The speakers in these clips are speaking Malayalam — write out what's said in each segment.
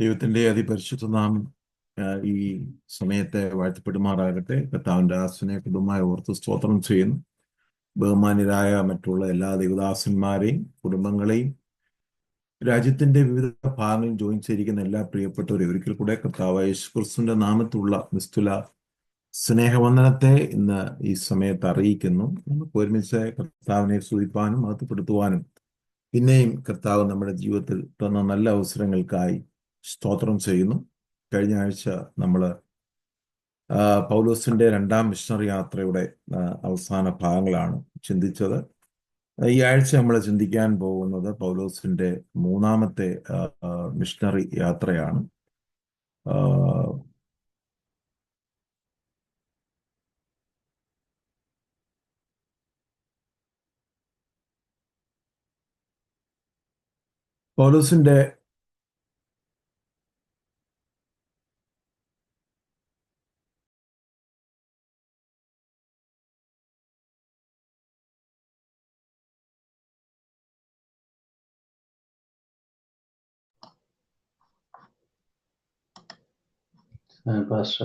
ദൈവത്തിന്റെ അതിപരിശുദ്ധ നാമം ഈ സമയത്തെ വാഴ്ത്തപ്പെടുമാറാകട്ടെ. കർത്താവിന്റെ സ്നേഹതുമായ ഓർത്ത് സ്തോത്രം ചെയ്യുന്നു. ബഹുമാന്യരായ മറ്റുള്ള എല്ലാ ദൈവദാസന്മാരെയും കുടുംബങ്ങളെയും രാജ്യത്തിന്റെ വിവിധ ഭാഗങ്ങളിൽ ജോയിൻ ചെയ്തിരിക്കുന്ന എല്ലാ പ്രിയപ്പെട്ടവരെയും ഒരിക്കൽ കൂടെ കർത്താവായ യേശുക്രിസ്തുവിന്റെ നാമത്തിലുള്ള നിസ്തുല സ്നേഹവന്ദനത്തെ ഇന്ന് ഈ സമയത്ത് അറിയിക്കുന്നു. നമുക്ക് ഒരുമിച്ച് കർത്താവിനെ സ്തുതിപ്പാനും മഹത്വപ്പെടുത്തുവാനും പിന്നെയും കർത്താവ് നമ്മുടെ ജീവിതത്തിൽ തന്ന നല്ല അവസരങ്ങൾക്കായി സ്തോത്രം ചെയ്യുന്നു. കഴിഞ്ഞ ആഴ്ച നമ്മൾ പൗലോസിന്റെ രണ്ടാം മിഷണറി യാത്രയുടെ അവസാന ഭാഗങ്ങളാണ് ചിന്തിച്ചത്. ഈ ആഴ്ച നമ്മൾ ചിന്തിക്കാൻ പോകുന്നത് പൗലോസിന്റെ മൂന്നാമത്തെ മിഷണറി യാത്രയാണ്.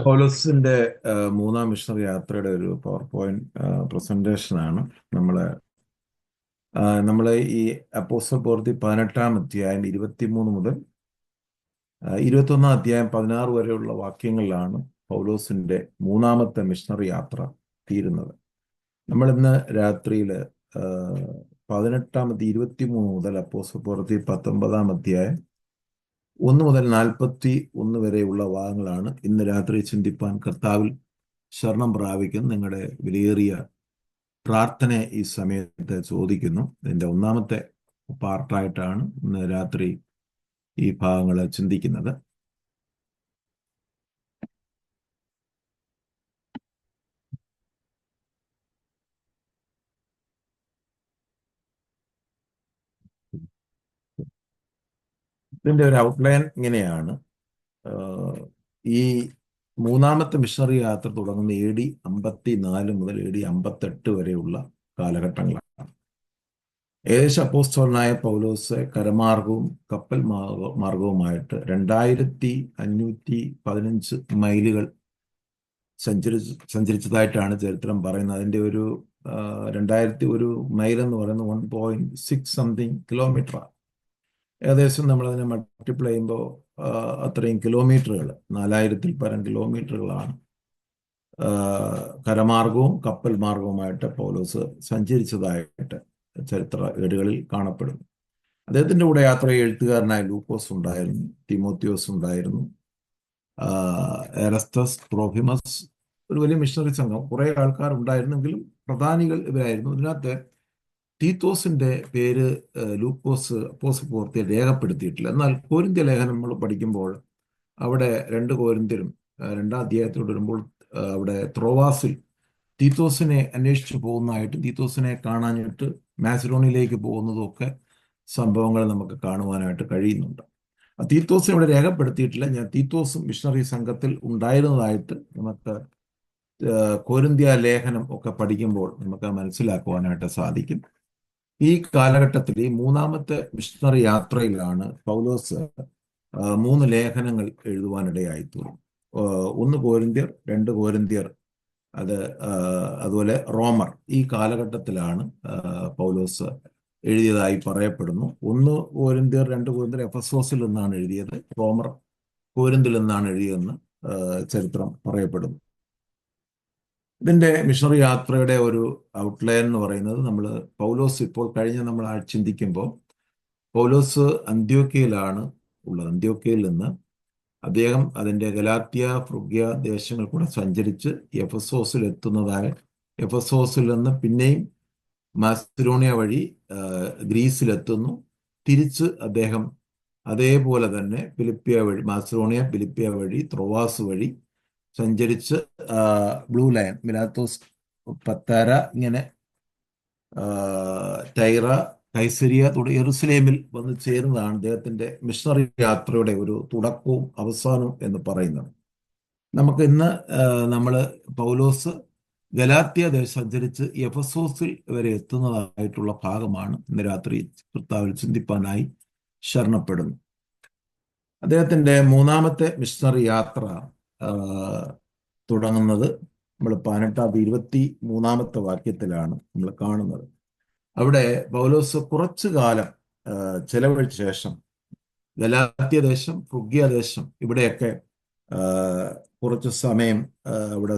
പൗലോസിന്റെ മൂന്നാം മിഷണറി യാത്രയുടെ ഒരു പവർ പോയിന്റ് പ്രസന്റേഷനാണ് നമ്മളെ ഈ അപ്പോസ്തല പ്രവൃത്തി 18-ാം അധ്യായം 23 മുതൽ 21-ാം അധ്യായം 16 വരെയുള്ള വാക്യങ്ങളിലാണ് പൗലോസിന്റെ മൂന്നാമത്തെ മിഷണറി യാത്ര തീരുന്നത്. നമ്മൾ ഇന്ന് രാത്രിയിൽ 18-ാമത്തെ 23 മുതൽ അപ്പോസ്തല പ്രവൃത്തി 19-ാം അധ്യായം 1 മുതൽ 41 വരെയുള്ള ഭാഗങ്ങളാണ് ഇന്ന് രാത്രി ചിന്തിപ്പാൻ കർത്താവിൽ ശരണം പ്രാപിക്കുന്ന നിങ്ങളുടെ വിലയേറിയ പ്രാർത്ഥന ഈ സമയത്ത് ചോദിക്കുന്നു. ഇതിന്റെ ഒന്നാമത്തെ പാർട്ടായിട്ടാണ് ഇന്ന് രാത്രി ഈ ഭാഗങ്ങൾ ചിന്തിക്കുന്നത്. ഇതിന്റെ ഒരു ഔട്ട്ലൈൻ ഇങ്ങനെയാണ്. ഈ മൂന്നാമത്തെ മിഷണറി യാത്ര തുടങ്ങുന്ന AD 54 മുതൽ AD 58 വരെയുള്ള കാലഘട്ടങ്ങളാണ്. ഏകദേശം അപ്പോസ്തലനായ പൗലോസ് കരമാർഗവും കപ്പൽ മാർഗവുമായിട്ട് 2515 മൈലുകൾ സഞ്ചരിച്ചതായിട്ടാണ് ചരിത്രം പറയുന്നത്. അതിന്റെ ഒരു 2001 മൈൽ എന്ന് പറയുന്നത് 1.6 സംതിങ് കിലോമീറ്റർ. ഏകദേശം നമ്മളതിനെ മൾട്ടിപ്ലൈ ചെയ്യുമ്പോൾ അത്രയും കിലോമീറ്ററുകൾ, 4000-ൽ പരം കിലോമീറ്ററുകളാണ് കരമാർഗവും കപ്പൽ മാർഗവുമായിട്ട് പൗലോസ് സഞ്ചരിച്ചതായിട്ട് ചരിത്ര ഏടുകളിൽ കാണപ്പെടുന്നു. അദ്ദേഹത്തിന്റെ കൂടെ യാത്ര എഴുത്തുകാരനായ ലൂക്കോസ് ഉണ്ടായിരുന്നു, തിമോത്തിയോസ് ഉണ്ടായിരുന്നു, എറസ്തസ്, ട്രോഫിമസ്, ഒരു വലിയ മിഷണറി സംഘം, കുറെ ആൾക്കാർ ഉണ്ടായിരുന്നെങ്കിലും പ്രധാനികൾ ഇവരായിരുന്നു. ഇതിനകത്ത് തീത്തോസിന്റെ പേര് ലൂക്കോസ് അപ്പോസ്തല പ്രവൃത്തിയിൽ രേഖപ്പെടുത്തിയിട്ടില്ല. എന്നാൽ കോരിന്ത്യ ലേഖനം നമ്മൾ പഠിക്കുമ്പോൾ അവിടെ 2 കോരിന്ത്യരും 2-ാം അധ്യായത്തോട് വരുമ്പോൾ അവിടെ ത്രോവാസിൽ തീത്തോസിനെ അന്വേഷിച്ചു പോകുന്നതായിട്ട്, തീത്തോസിനെ കാണാനായിട്ട് മാസിഡോണിയയിലേക്ക് പോകുന്നതും ഒക്കെ സംഭവങ്ങൾ നമുക്ക് കാണുവാനായിട്ട് കഴിയുന്നുണ്ട്. തീത്തോസിനെ ഇവിടെ രേഖപ്പെടുത്തിയിട്ടില്ല. ഞാൻ തീത്തോസും മിഷണറി സംഘത്തിൽ ഉണ്ടായിരുന്നതായിട്ട് നമുക്ക് കോരിന്ത്യ ലേഖനം ഒക്കെ പഠിക്കുമ്പോൾ നമുക്ക് മനസ്സിലാക്കുവാനായിട്ട് സാധിക്കും. ഈ കാലഘട്ടത്തിൽ ഈ മൂന്നാമത്തെ മിഷണറി യാത്രയിലാണ് പൗലോസ് 3 ലേഖനങ്ങൾ എഴുതുവാനിടയായി തീർന്നു. 1 കോരിന്ത്യർ, 2 കോരിന്ത്യർ, അതുപോലെ റോമർ. ഈ കാലഘട്ടത്തിലാണ് പൗലോസ് എഴുതിയതായി പറയപ്പെടുന്നു. 1 കോരിന്ത്യർ, 2 കോരിന്ത്യർ എഫെസോസിൽ നിന്നാണ് എഴുതിയത്, റോമർ കോരിന്തിൽ നിന്നാണ് എഴുതിയതെന്ന് ചരിത്രം പറയപ്പെടുന്നു. ഇതിന്റെ മിഷണറി യാത്രയുടെ ഒരു ഔട്ട്ലൈൻ എന്ന് പറയുന്നത്, പൗലോസ് ഇപ്പോൾ നമ്മൾ ചിന്തിക്കുമ്പോൾ പൗലോസ് അന്ത്യോക്യയിലാണ് ഉള്ളത്. അന്ത്യോക്യയിൽ നിന്ന് അദ്ദേഹം അതിന്റെ ഗലാത്യ, ഫ്രുഗ്യ ദേശങ്ങൾ കൂടെ സഞ്ചരിച്ച് എഫെസോസിൽ എഫെസോസിൽ നിന്ന് പിന്നെയും മാസിഡോണിയ വഴി ഗ്രീസിലെത്തുന്നു. തിരിച്ച് അദ്ദേഹം അതേപോലെ തന്നെ മാസിഡോണിയ, ഫിലിപ്പിയ വഴി, ത്രോവാസ് വഴി സഞ്ചരിച്ച് ബ്ലൂ ലൈൻ, മിലാത്തോസ്, പത്താര, ഇങ്ങനെ ടൈറ, കൈസരിയ തുടങ്ങി യെറുസലേമിൽ വന്ന് ചേരുന്നതാണ് അദ്ദേഹത്തിന്റെ മിഷണറി യാത്രയുടെ ഒരു തുടക്കവും അവസാനവും എന്ന് പറയുന്നത്. നമുക്ക് ഇന്ന് പൗലോസ് ഗലാത്യ ദേശം സഞ്ചരിച്ച് എഫെസോസിൽ വരെ എത്തുന്നതായിട്ടുള്ള ഭാഗമാണ് ഇന്ന് രാത്രി കർത്താവിൽ ചിന്തിപ്പാനായി ശരണപ്പെടുന്നു. അദ്ദേഹത്തിൻ്റെ മൂന്നാമത്തെ മിഷണറി യാത്ര ആ, തുടങ്ങുന്നത് നമ്മൾ 18-23 വാക്യത്തിലാണ് നമ്മൾ കാണുന്നത്. അവിടെ പൗലോസ് കുറച്ചു കാലം ആ, ചെലവഴിച്ച ശേഷം ഗലാത്യ ദേശം, ഫ്രുഗ്യ ദേശം ഇവിടെയൊക്കെ ആ, കുറച്ച് സമയം അവിടെ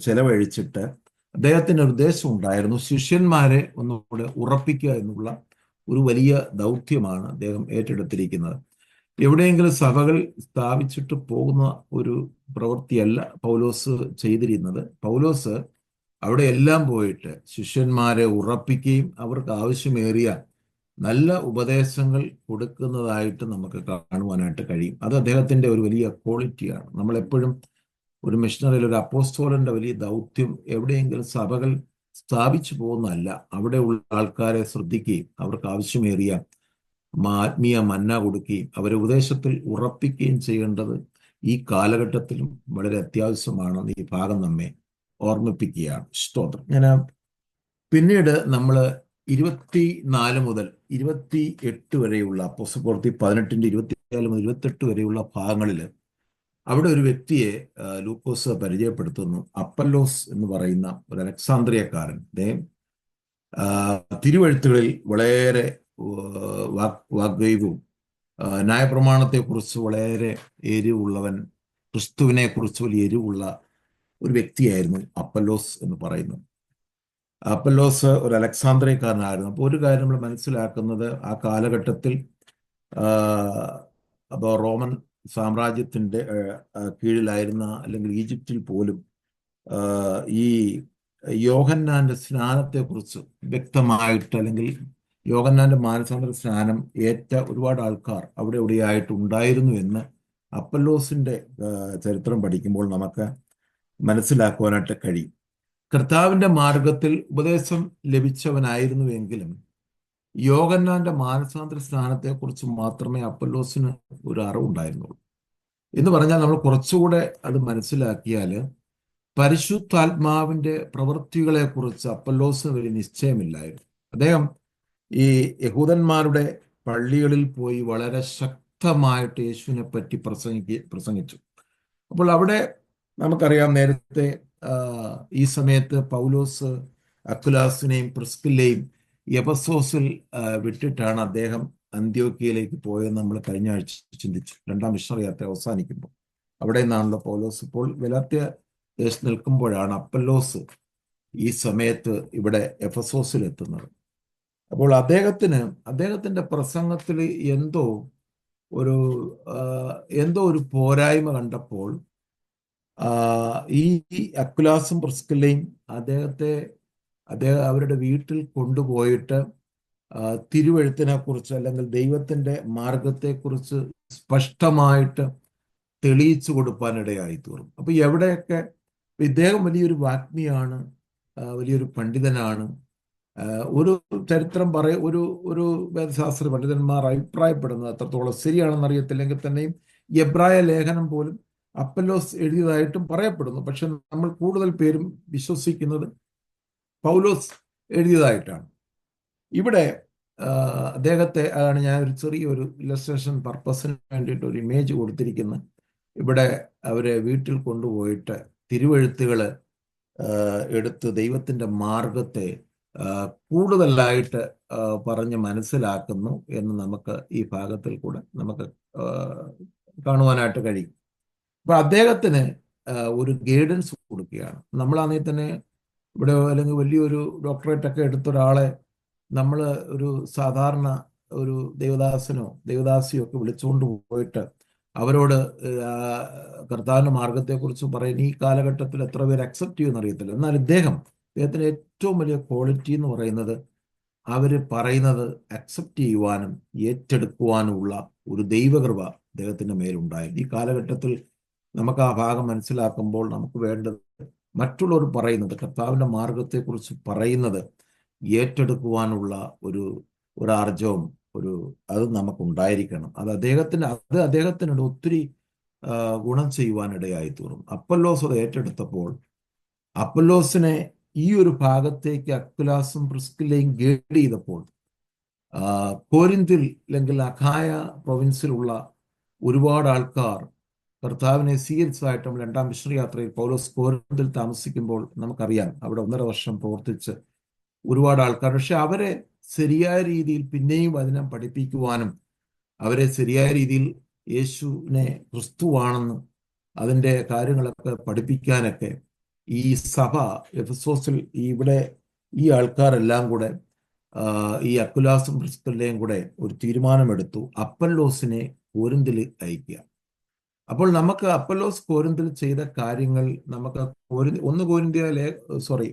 ചെലവഴിച്ചിട്ട് അദ്ദേഹത്തിന് ഒരു ഉദ്ദേശം ഉണ്ടായിരുന്നു. ശിഷ്യന്മാരെ ഒന്നുകൂടെ ഉറപ്പിക്കുക എന്നുള്ള ഒരു വലിയ ദൗത്യമാണ് അദ്ദേഹം ഏറ്റെടുത്തിരിക്കുന്നത്. എവിടെയെങ്കിലും സഭകൾ സ്ഥാപിച്ചിട്ട് പോകുന്ന ഒരു പ്രവൃത്തിയല്ല പൗലോസ് ചെയ്തിരുന്നത്. പൗലോസ് അവിടെ എല്ലാം പോയിട്ട് ശിഷ്യന്മാരെ ഉറപ്പിക്കുകയും അവർക്ക് ആവശ്യമേറിയ നല്ല ഉപദേശങ്ങൾ കൊടുക്കുന്നതായിട്ട് നമുക്ക് കാണുവാനായിട്ട് കഴിയും. അത് അദ്ദേഹത്തിന്റെ ഒരു വലിയ ക്വാളിറ്റിയാണ്. നമ്മളെപ്പോഴും ഒരു മിഷണറിയിൽ ഒരു അപ്പോസ്തോലന്റെ വലിയ ദൗത്യം എവിടെയെങ്കിലും സഭകൾ സ്ഥാപിച്ചു പോകുന്നതല്ല, അവിടെ ഉള്ള ആൾക്കാരെ ശ്രദ്ധിക്കുകയും അവർക്ക് ആവശ്യമേറിയ ആത്മീയ മന്ന കൊടുക്കുകയും അവരെ ഉപദേശത്തിൽ ഉറപ്പിക്കുകയും ചെയ്യേണ്ടത് ഈ കാലഘട്ടത്തിലും വളരെ അത്യാവശ്യമാണെന്ന് ഈ ഭാഗം നമ്മെ ഓർമ്മിപ്പിക്കുകയാണ്. സ്തോത്രം. ഞാൻ പിന്നീട് നമ്മൾ 24 മുതൽ 28 വരെയുള്ള അപ്പോസ്തലപ്രവൃത്തി 18-ന്റെ 24 മുതൽ 28 വരെയുള്ള ഭാഗങ്ങളിൽ അവിടെ ഒരു വ്യക്തിയെ ലൂക്കോസ് പരിചയപ്പെടുത്തുന്നു. അപ്പല്ലോസ് എന്ന് പറയുന്ന ഒരു അലക്സാന്ദ്രിയക്കാരൻ. അദ്ദേഹം തിരുവെഴുത്തുകളിൽ വളരെ വാഗ്ദൈവവും ന്യായപ്രമാണത്തെക്കുറിച്ച് വളരെ എരിവുള്ളവൻ, ക്രിസ്തുവിനെ കുറിച്ച് വലിയ എരിവുള്ള ഒരു വ്യക്തിയായിരുന്നു അപ്പല്ലോസ് എന്ന് പറയുന്നത്. അപ്പല്ലോസ് ഒരു അലക്സാന്ദ്രിയക്കാരനായിരുന്നു. അപ്പോൾ ഒരു കാര്യം നമ്മൾ മനസ്സിലാക്കുന്നത്, ആ കാലഘട്ടത്തിൽ അപ്പോൾ റോമൻ സാമ്രാജ്യത്തിൻ്റെ കീഴിലായിരുന്ന, അല്ലെങ്കിൽ ഈജിപ്തിൽ പോലും ഈ യോഹന്നാന്റെ സ്നാനത്തെക്കുറിച്ച് വ്യക്തമായിട്ട്, അല്ലെങ്കിൽ യോഹന്നാന്റെ മാനസാന്തര സ്നാനം ഏറ്റ ഒരുപാട് ആൾക്കാർ അവിടെ ഇവിടെയായിട്ട് ഉണ്ടായിരുന്നു എന്ന് അപ്പല്ലോസിന്റെ ചരിത്രം പഠിക്കുമ്പോൾ നമുക്ക് മനസ്സിലാക്കുവാനായിട്ട് കഴിയും. കർത്താവിന്റെ മാർഗത്തിൽ ഉപദേശം ലഭിച്ചവനായിരുന്നുവെങ്കിലും യോഹന്നാന്റെ മാനസാന്തര സ്നാനത്തെക്കുറിച്ച് മാത്രമേ അപ്പല്ലോസിന് ഒരു അറിവുണ്ടായിരുന്നുള്ളൂ. എന്ന് പറഞ്ഞാൽ നമ്മൾ കുറച്ചുകൂടെ അത് മനസ്സിലാക്കിയാൽ പരിശുദ്ധാത്മാവിന്റെ പ്രവൃത്തികളെ കുറിച്ച് അപ്പല്ലോസിന് വലിയ നിശ്ചയമില്ലായിരുന്നു. അദ്ദേഹം ഈ യഹൂദന്മാരുടെ പള്ളികളിൽ പോയി വളരെ ശക്തമായിട്ട് യേശുവിനെ പറ്റി പ്രസംഗിച്ചു. അപ്പോൾ അവിടെ നമുക്കറിയാം, നേരത്തെ ഈ സമയത്ത് പൗലോസ് അക്കുലാസിനെയും പ്രിസ്കില്ലയും എഫെസോസിൽ വിട്ടിട്ടാണ് അദ്ദേഹം അന്ത്യോക്യയിലേക്ക് പോയെന്ന് നമ്മൾ കഴിഞ്ഞ ആഴ്ച ചിന്തിച്ചു. 2ാം മിഷണറി യാത്ര അവസാനിക്കുമ്പോൾ അവിടെ നിന്നാണല്ലോ പൗലോസ് ഇപ്പോൾ ഗലാത്യ ദേശത്ത് നിൽക്കുമ്പോഴാണ് അപ്പല്ലോസ് ഈ സമയത്ത് ഇവിടെ എഫെസോസിൽ എത്തുന്നത്. അപ്പോൾ അദ്ദേഹത്തിന്റെ പ്രസംഗത്തിൽ എന്തോ ഒരു പോരായ്മ കണ്ടപ്പോൾ ഈ അക്കുലാസും പ്രിസ്കില്ലയും അദ്ദേഹം അവരുടെ വീട്ടിൽ കൊണ്ടുപോയിട്ട് തിരുവെഴുത്തിനെ കുറിച്ച്, അല്ലെങ്കിൽ ദൈവത്തിന്റെ മാർഗത്തെക്കുറിച്ച് സ്പഷ്ടമായിട്ട് തെളിയിച്ചു കൊടുക്കാനിടയായി തീർന്നു. അപ്പൊ എവിടെയൊക്കെ ഇദ്ദേഹം വലിയൊരു വാഗ്മിയാണ്, വലിയൊരു പണ്ഡിതനാണ്. ഒരു ചരിത്രം ഒരു വേദശാസ്ത്ര പണ്ഡിതന്മാർ അഭിപ്രായപ്പെടുന്നത് അത്രത്തോളം ശരിയാണെന്ന് അറിയത്തില്ലെങ്കിൽ തന്നെയും എബ്രായ ലേഖനം പോലും അപ്പല്ലോസ് എഴുതിയതായിട്ടും പറയപ്പെടുന്നു. പക്ഷെ നമ്മൾ കൂടുതൽ പേരും വിശ്വസിക്കുന്നത് പൗലോസ് എഴുതിയതായിട്ടാണ്. ഇവിടെ അദ്ദേഹത്തെ ആണ് ഞാൻ ഒരു ചെറിയൊരു ഇല്ലസ്ട്രേഷൻ പർപ്പസിന് വേണ്ടിയിട്ട് ഒരു ഇമേജ് കൊടുത്തിരിക്കുന്നത്. ഇവിടെ അവരെ വീട്ടിൽ കൊണ്ടുപോയിട്ട് തിരുവെഴുത്തുകൾ എടുത്ത് ദൈവത്തിന്റെ മാർഗത്തെ കൂടുതലായിട്ട് പറഞ്ഞ് മനസ്സിലാക്കുന്നു എന്ന് നമുക്ക് ഈ ഭാഗത്തിൽ കൂടെ നമുക്ക് കാണുവാനായിട്ട് കഴിയും. അപ്പൊ അദ്ദേഹത്തിന് ഒരു ഗൈഡൻസ് കൊടുക്കുകയാണ്. നമ്മളാണെങ്കിൽ തന്നെ ഇവിടെ അല്ലെങ്കിൽ വലിയൊരു ഡോക്ടറേറ്റ് ഒക്കെ എടുത്ത ഒരാളെ നമ്മൾ ഒരു സാധാരണ ഒരു ദേവദാസനോ ദേവദാസിയോ ഒക്കെ വിളിച്ചുകൊണ്ട് പോയിട്ട് അവരോട് കർത്താവിന്റെ മാർഗത്തെക്കുറിച്ച് പറയുന്ന ഈ കാലഘട്ടത്തിൽ എത്ര പേര് അക്സെപ്റ്റ് ചെയ്യുമെന്ന് അറിയത്തില്ല. എന്നാൽ അദ്ദേഹത്തിന് ഏറ്റവും വലിയ ക്വാളിറ്റി എന്ന് പറയുന്നത് അവർ പറയുന്നത് അക്സെപ്റ്റ് ചെയ്യുവാനും ഏറ്റെടുക്കുവാനുമുള്ള ഒരു ദൈവകൃപ അദ്ദേഹത്തിന്റെ മേലുണ്ടായി. ഈ കാലഘട്ടത്തിൽ നമുക്ക് ആ ഭാഗം മനസ്സിലാക്കുമ്പോൾ നമുക്ക് വേണ്ടത് മറ്റുള്ളവർ പറയുന്നത്, കർത്താവിന്റെ മാർഗത്തെക്കുറിച്ച് പറയുന്നത് ഏറ്റെടുക്കുവാനുള്ള ഒരു ആർജവം, അത് നമുക്കുണ്ടായിരിക്കണം. അത് അദ്ദേഹത്തിന് ഒത്തിരി ഗുണം ചെയ്യുവാനിടയായി തീർന്നു. അപ്പല്ലോസ് അത് ഏറ്റെടുത്തപ്പോൾ അപ്പല്ലോസിനെ ഈ ഒരു ഭാഗത്തേക്ക് അക്കുലാസും പ്രിസ്കില്ലയും ഗൈഡ് ചെയ്തപ്പോൾ കോരിന്തിൽ അല്ലെങ്കിൽ അഖായ പ്രൊവിൻസിലുള്ള ഒരുപാട് ആൾക്കാർ കർത്താവിനെ സ്വീകരിച്ചതായിട്ട് നമ്മൾ രണ്ടാം മിഷണറി യാത്രയിൽ പൗലോസ് കോരിന്തിൽ താമസിക്കുമ്പോൾ നമുക്കറിയാം. അവിടെ 1.5 വർഷം പ്രവർത്തിച്ച് ഒരുപാട് ആൾക്കാർ, പക്ഷെ അവരെ ശരിയായ രീതിയിൽ പിന്നെയും വചനം പഠിപ്പിക്കുവാനും അവരെ ശരിയായ രീതിയിൽ യേശുവിനെ ക്രിസ്തുവാണെന്ന് അതിൻ്റെ കാര്യങ്ങളൊക്കെ പഠിപ്പിക്കാനൊക്കെ ഈ സഭ എഫെസോസിൽ ഇവിടെ ഈ ആൾക്കാരെല്ലാം കൂടെ ഈ അക്കുലാസും പ്രിസ്കില്ലയും കൂടെ ഒരു തീരുമാനമെടുത്തു അപ്പല്ലോസിനെ കോരിന്തിൽ അയക്കുക. അപ്പോൾ നമുക്ക് അപ്പല്ലോസ് കോരിന്തിൽ ചെയ്ത കാര്യങ്ങൾ നമുക്ക് ഒന്ന് കോരിന്ത്യയിലെ സോറി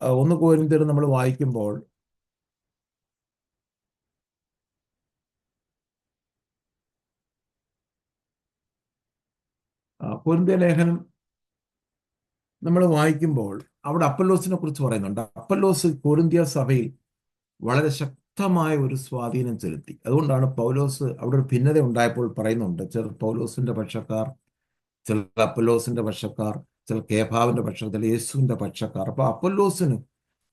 1 കോരിന്ത്യർ നമ്മൾ വായിക്കുമ്പോൾ കൊരിന്ത്യ ലേഖനം നമ്മൾ വായിക്കുമ്പോൾ അവിടെ അപ്പല്ലോസിനെ കുറിച്ച് പറയുന്നുണ്ട്. അപ്പല്ലോസ് കൊരിന്ത്യ സഭയിൽ വളരെ ശക്തമായ ഒരു സ്വാധീനം ചെലുത്തി. അതുകൊണ്ടാണ് പൗലോസ് അവിടെ ഒരു ഭിന്നത ഉണ്ടായപ്പോൾ പറയുന്നുണ്ട്, ചില പൗലോസിന്റെ പക്ഷക്കാർ, ചില അപ്പല്ലോസിന്റെ പക്ഷക്കാർ, ചില കേഫാവിന്റെ പക്ഷക്കാർ, ചില യേശുവിന്റെ പക്ഷക്കാർ. അപ്പൊ അപ്പല്ലോസിന്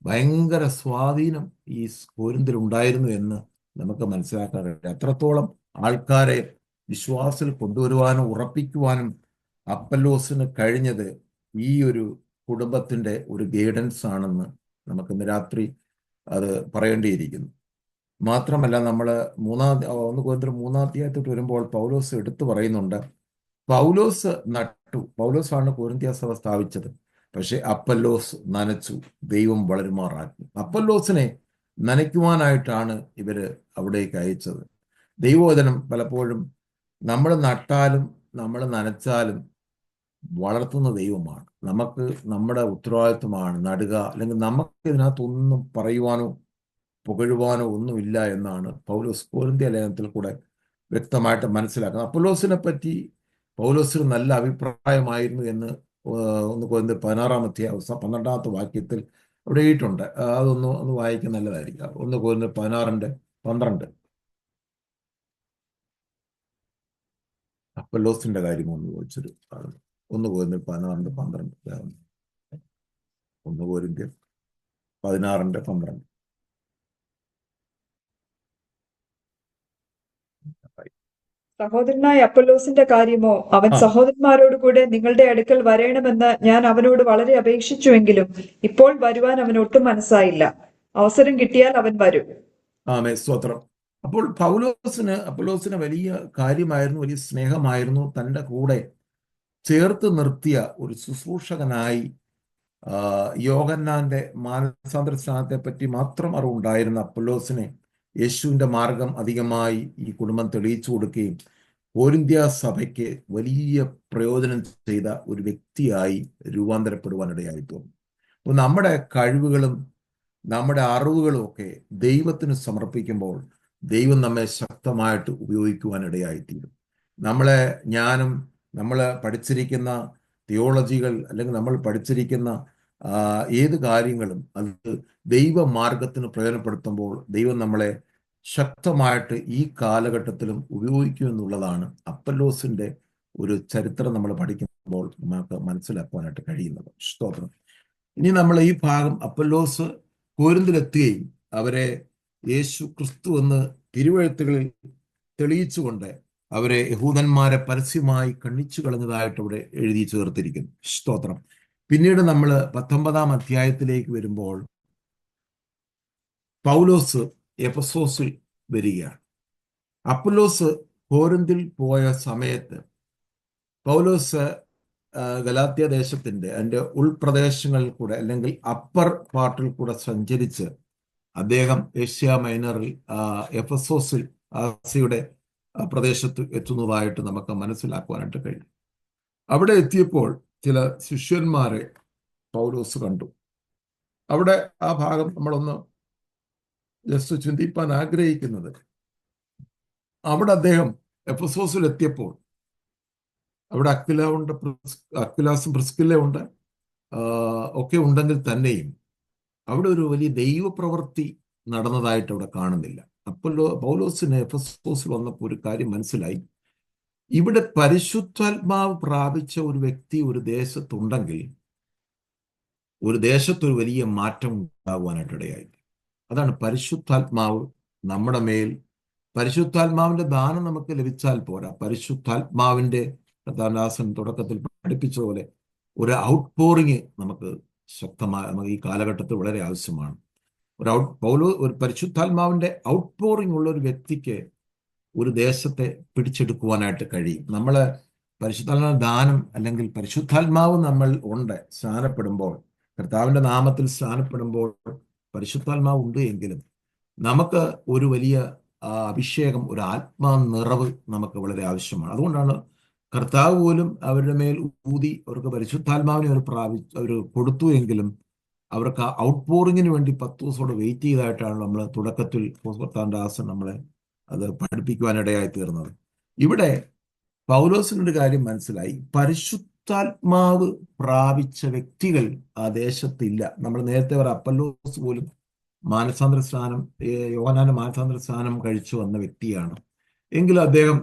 ഭയങ്കര സ്വാധീനം ഈ കോരിന്തിൽ ഉണ്ടായിരുന്നു എന്ന് നമുക്ക് മനസ്സിലാക്കാൻ കഴിയും. എത്രത്തോളം ആൾക്കാരെ വിശ്വാസത്തിൽ കൊണ്ടുവരുവാനും ഉറപ്പിക്കുവാനും അപ്പല്ലോസിന് കഴിഞ്ഞത് ഈ ഒരു കുടുംബത്തിന്റെ ഒരു ഗൈഡൻസ് ആണെന്ന് നമുക്ക് ഇന്ന് രാത്രി അത് പറയേണ്ടിയിരിക്കുന്നു. മാത്രമല്ല നമ്മൾ 1 കൊരിന്ത്യർ 3-ാം അധ്യായത്തോട്ട് വരുമ്പോൾ പൗലോസ് എടുത്തു പറയുന്നുണ്ട്, പൗലോസ് നട്ടു, പൗലോസാണ് കൊരിന്ത്യ സഭ സ്ഥാപിച്ചത്, പക്ഷെ അപ്പല്ലോസ് നനച്ചു, ദൈവം വളരുമാറാക്കി. അപ്പല്ലോസിനെ നനയ്ക്കുവാനായിട്ടാണ് ഇവര് അവിടേക്ക് അയച്ചത്. ദൈവവചനം പലപ്പോഴും നമ്മൾ നട്ടാലും നമ്മൾ നനച്ചാലും വളർത്തുന്ന ദൈവമാണ്. നമുക്ക് നമ്മുടെ ഉത്തരവാദിത്വമാണ് നടുക, അല്ലെങ്കിൽ നമുക്ക് ഇതിനകത്തൊന്നും പറയുവാനോ പുകഴുവാനോ ഒന്നുമില്ല എന്നാണ് പൗലോസ് കൊരിന്ത്യ ലേഖനത്തിൽ കൂടെ വ്യക്തമായിട്ട് മനസ്സിലാക്കുന്നത്. അപ്പൊല്ലോസിനെ പറ്റി പൗലോസിന് നല്ല അഭിപ്രായമായിരുന്നു എന്ന് 1 കൊരിന്ത്യർ 16-ാം അധ്യായം 12-ാമത്തെ വാക്യത്തിൽ അവിടെ എഴുതിയിട്ടുണ്ട്. ഒന്ന് വായിക്കാൻ നല്ലതായിരിക്കും. 1 കൊരിന്ത്യർ 16:12. അപ്പൊല്ലോസിന്റെ കാര്യം ഒന്ന് ചോദിച്ചൊരു 1 കൊരിന്ത്യർ 16:12. 1 കൊരിന്ത്യർ 16:12. സഹോദരനായ അപ്പൊല്ലോസിന്റെ കാര്യമോ, അവൻ സഹോദരന്മാരോടുകൂടെ നിങ്ങളുടെ അടുക്കൽ വരേണമെന്ന് ഞാൻ അവനോട് വളരെ അപേക്ഷിച്ചുവെങ്കിലും ഇപ്പോൾ വരുവാൻ അവൻ ഒട്ടും മനസ്സായില്ല. അവസരം കിട്ടിയാൽ അവൻ വരും. ആമേ, സ്തോത്രം. അപ്പോൾ അപ്പൊല്ലോസിന് വലിയ കാര്യമായിരുന്നു, വലിയ സ്നേഹമായിരുന്നു. തൻ്റെ കൂടെ ചേർത്ത് നിർത്തിയ ഒരു ശുശ്രൂഷകനായി യോഹന്നാന്റെ മാനസാന്തര സ്നാനത്തെ പറ്റി മാത്രം അറിവുണ്ടായിരുന്ന അപ്പൊല്ലോസിനെ യേശുവിന്റെ മാർഗം അധികമായി ഈ കുടുംബം തെളിയിച്ചു കൊടുക്കുകയും കോരിന്ത്യ സഭയ്ക്ക് വലിയ പ്രയോജനം ചെയ്ത ഒരു വ്യക്തിയായി രൂപാന്തരപ്പെടുവാനിടയായി തോന്നി. അപ്പോൾ നമ്മുടെ കഴിവുകളും നമ്മുടെ അറിവുകളും ഒക്കെ ദൈവത്തിന് സമർപ്പിക്കുമ്പോൾ ദൈവം നമ്മെ ശക്തമായിട്ട് ഉപയോഗിക്കുവാനിടയായിത്തീരും. നമ്മൾ പഠിച്ചിരിക്കുന്ന തിയോളജികൾ, അല്ലെങ്കിൽ നമ്മൾ പഠിച്ചിരിക്കുന്ന ഏത് കാര്യങ്ങളും അത് ദൈവമാർഗത്തിന് പ്രയോജനപ്പെടുത്തുമ്പോൾ ദൈവം നമ്മളെ ശക്തമായിട്ട് ഈ കാലഘട്ടത്തിലും ഉപയോഗിക്കുമെന്നുള്ളതാണ് അപ്പല്ലോസിന്റെ ഒരു ചരിത്രം നമ്മൾ പഠിക്കുമ്പോൾ നമുക്ക് മനസ്സിലാക്കുവാനായിട്ട് കഴിയുന്നത്. സ്തോത്രം. ഇനി നമ്മൾ ഈ ഭാഗം അപ്പല്ലോസ് കോരിന്തിലെത്തുകയും അവരെ യേശു ക്രിസ്തു എന്ന് തിരുവെഴുത്തുകളിൽ തെളിയിച്ചുകൊണ്ട് അവരെ യഹൂദന്മാരെ പരസ്യമായി കണ്ണിച്ചു കളഞ്ഞതായിട്ട് ഇവിടെ എഴുതി ചേർത്തിരിക്കുന്നു. സ്തോത്രം. പിന്നീട് നമ്മൾ 19-ാം അധ്യായത്തിലേക്ക് വരുമ്പോൾ പൗലോസ് എഫെസോസിൽ വരികയാണ്. അപ്പൊല്ലോസ് കോരിന്തിൽ പോയ സമയത്ത് പൗലോസ് ഗലാത്യ ദേശത്തിന്റെ അതിൻ്റെ ഉൾപ്രദേശങ്ങളിൽ കൂടെ, അല്ലെങ്കിൽ അപ്പർ പാർട്ടിൽ കൂടെ സഞ്ചരിച്ച് അദ്ദേഹം ഏഷ്യ മൈനറിൽ എഫെസോസിൽ ആസിയുടെ പ്രദേശത്ത് എത്തുന്നതായിട്ട് നമുക്ക് മനസ്സിലാക്കുവാനായിട്ട് കഴിയും. അവിടെ എത്തിയപ്പോൾ ചില ശിഷ്യന്മാരെ പൗലോസ് കണ്ടു. അവിടെ ആ ഭാഗം നമ്മളൊന്ന് ജസ്റ്റ് ചിന്തിപ്പാൻ ആഗ്രഹിക്കുന്നത്, അവിടെ അദ്ദേഹം എഫെസോസിൽ എത്തിയപ്പോൾ അവിടെ അക്വിലാസും പ്രിസ്കില്ല ഉണ്ട്, ഒക്കെ ഉണ്ടെങ്കിൽ തന്നെയും അവിടെ ഒരു വലിയ ദൈവപ്രവൃത്തി നടന്നതായിട്ട് അവിടെ കാണുന്നില്ല. പൗലോസിന് എഫെസോസിൽ വന്നപ്പോൾ ഒരു കാര്യം മനസ്സിലായി, ഇവിടെ പരിശുദ്ധാത്മാവ് പ്രാപിച്ച ഒരു വ്യക്തി ഒരു ദേശത്തുണ്ടെങ്കിൽ ഒരു ദേശത്തൊരു വലിയ മാറ്റം ഉണ്ടാകുവാനായിട്ട് ഇടയായി. അതാണ് പരിശുദ്ധാത്മാവ് നമ്മുടെ മേൽ പരിശുദ്ധാത്മാവിന്റെ ദാനം നമുക്ക് ലഭിച്ചാൽ പോരാ. പരിശുദ്ധാത്മാവിന്റെ കർത്താദാസൻ തുടക്കത്തിൽ പഠിപ്പിച്ചതുപോലെ ഒരു ഔട്ട് പോറിങ് നമുക്ക് നമുക്ക് ഈ കാലഘട്ടത്തിൽ വളരെ ആവശ്യമാണ്. ഒരു പരിശുദ്ധാത്മാവിന്റെ ഔട്ട് പോറിങ് ഉള്ള ഒരു വ്യക്തിക്ക് ഒരു ദേശത്തെ പിടിച്ചെടുക്കുവാനായിട്ട് കഴിയും. നമ്മള് പരിശുദ്ധാത്മാ ദാനം അല്ലെങ്കിൽ പരിശുദ്ധാത്മാവ് നമ്മൾ ഉണ്ട് സ്നാനപ്പെടുമ്പോൾ, കർത്താവിന്റെ നാമത്തിൽ സ്നാനപ്പെടുമ്പോൾ പരിശുദ്ധാത്മാവ് ഉണ്ട് എങ്കിലും നമുക്ക് ഒരു വലിയ അഭിഷേകം, ഒരു ആത്മാ നിറവ് നമുക്ക് വളരെ ആവശ്യമാണ്. അതുകൊണ്ടാണ് കർത്താവ് പോലും അവരുടെ മേൽ ഊതി അവർക്ക് പരിശുദ്ധാത്മാവിനെ അവർ കൊടുത്തു എങ്കിലും അവർക്ക് ആ ഔട്ട് പോറിങ്ങിന് വേണ്ടി 10 ദിവസത്തോടെ വെയിറ്റ് ചെയ്തതായിട്ടാണ് നമ്മൾ തുടക്കത്തിൽ കർത്താദാസൻ നമ്മളെ അത് പഠിപ്പിക്കുവാനിടയായി തീർന്നത്. ഇവിടെ പൗലോസിനൊരു കാര്യം മനസ്സിലായി. പരിശുദ്ധാത്മാവ് പ്രാപിച്ച വ്യക്തികൾ ആ ദേശത്തില്ല. നമ്മൾ നേരത്തെ അപ്പല്ലോസ് പോലും മാനസാന്തര സ്നാനം, യോഹന്നാന്റെ മാനസാന്തര സ്നാനം കഴിച്ചു വന്ന വ്യക്തിയാണ്. എങ്കിലും അദ്ദേഹം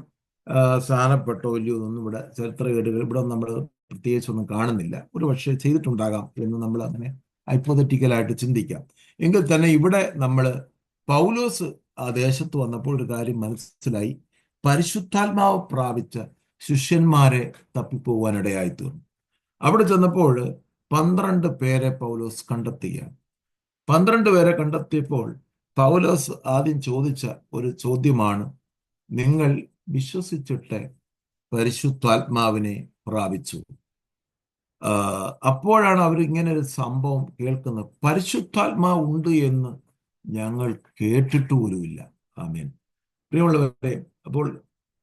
സ്നാനപ്പെട്ടോ ഇല്ലയോ എന്നൊന്നും ഇവിടെ ചരിത്രകേടുകൾ ഇവിടെ നമ്മൾ പ്രത്യേകിച്ചൊന്നും കാണുന്നില്ല. ഒരു പക്ഷേ ചെയ്തിട്ടുണ്ടാകാം എന്ന് നമ്മൾ അങ്ങനെ ഹൈപ്പോത്തറ്റിക്കലായിട്ട് ചിന്തിക്കാം. എങ്കിൽ തന്നെ ഇവിടെ നമ്മൾ പൗലോസ് ആ ദേശത്ത് വന്നപ്പോൾ ഒരു കാര്യം മനസ്സിലായി. പരിശുദ്ധാത്മാവ് പ്രാപിച്ച ശിഷ്യന്മാരെ തപ്പിപ്പോവാനിടയായി തീർന്നു. അവിടെ ചെന്നപ്പോൾ 12 പേരെ പൗലോസ് കണ്ടെത്തുകയാണ്. 12 പേരെ കണ്ടെത്തിയപ്പോൾ പൗലോസ് ആദ്യം ചോദിച്ച ഒരു ചോദ്യമാണ്, നിങ്ങൾ വിശ്വസിച്ചിട്ട് പരിശുദ്ധാത്മാവിനെ പ്രാപിച്ചു? അപ്പോഴാണ് അവർ ഇങ്ങനെ ഒരു സംഭവം കേൾക്കുന്നത്. പരിശുദ്ധാത്മാവ് ഉണ്ട് എന്ന് ഞങ്ങൾ കേട്ടിട്ട് പോലുമില്ല. ആമേൻ. പ്രിയമുള്ളവരെ, അപ്പോൾ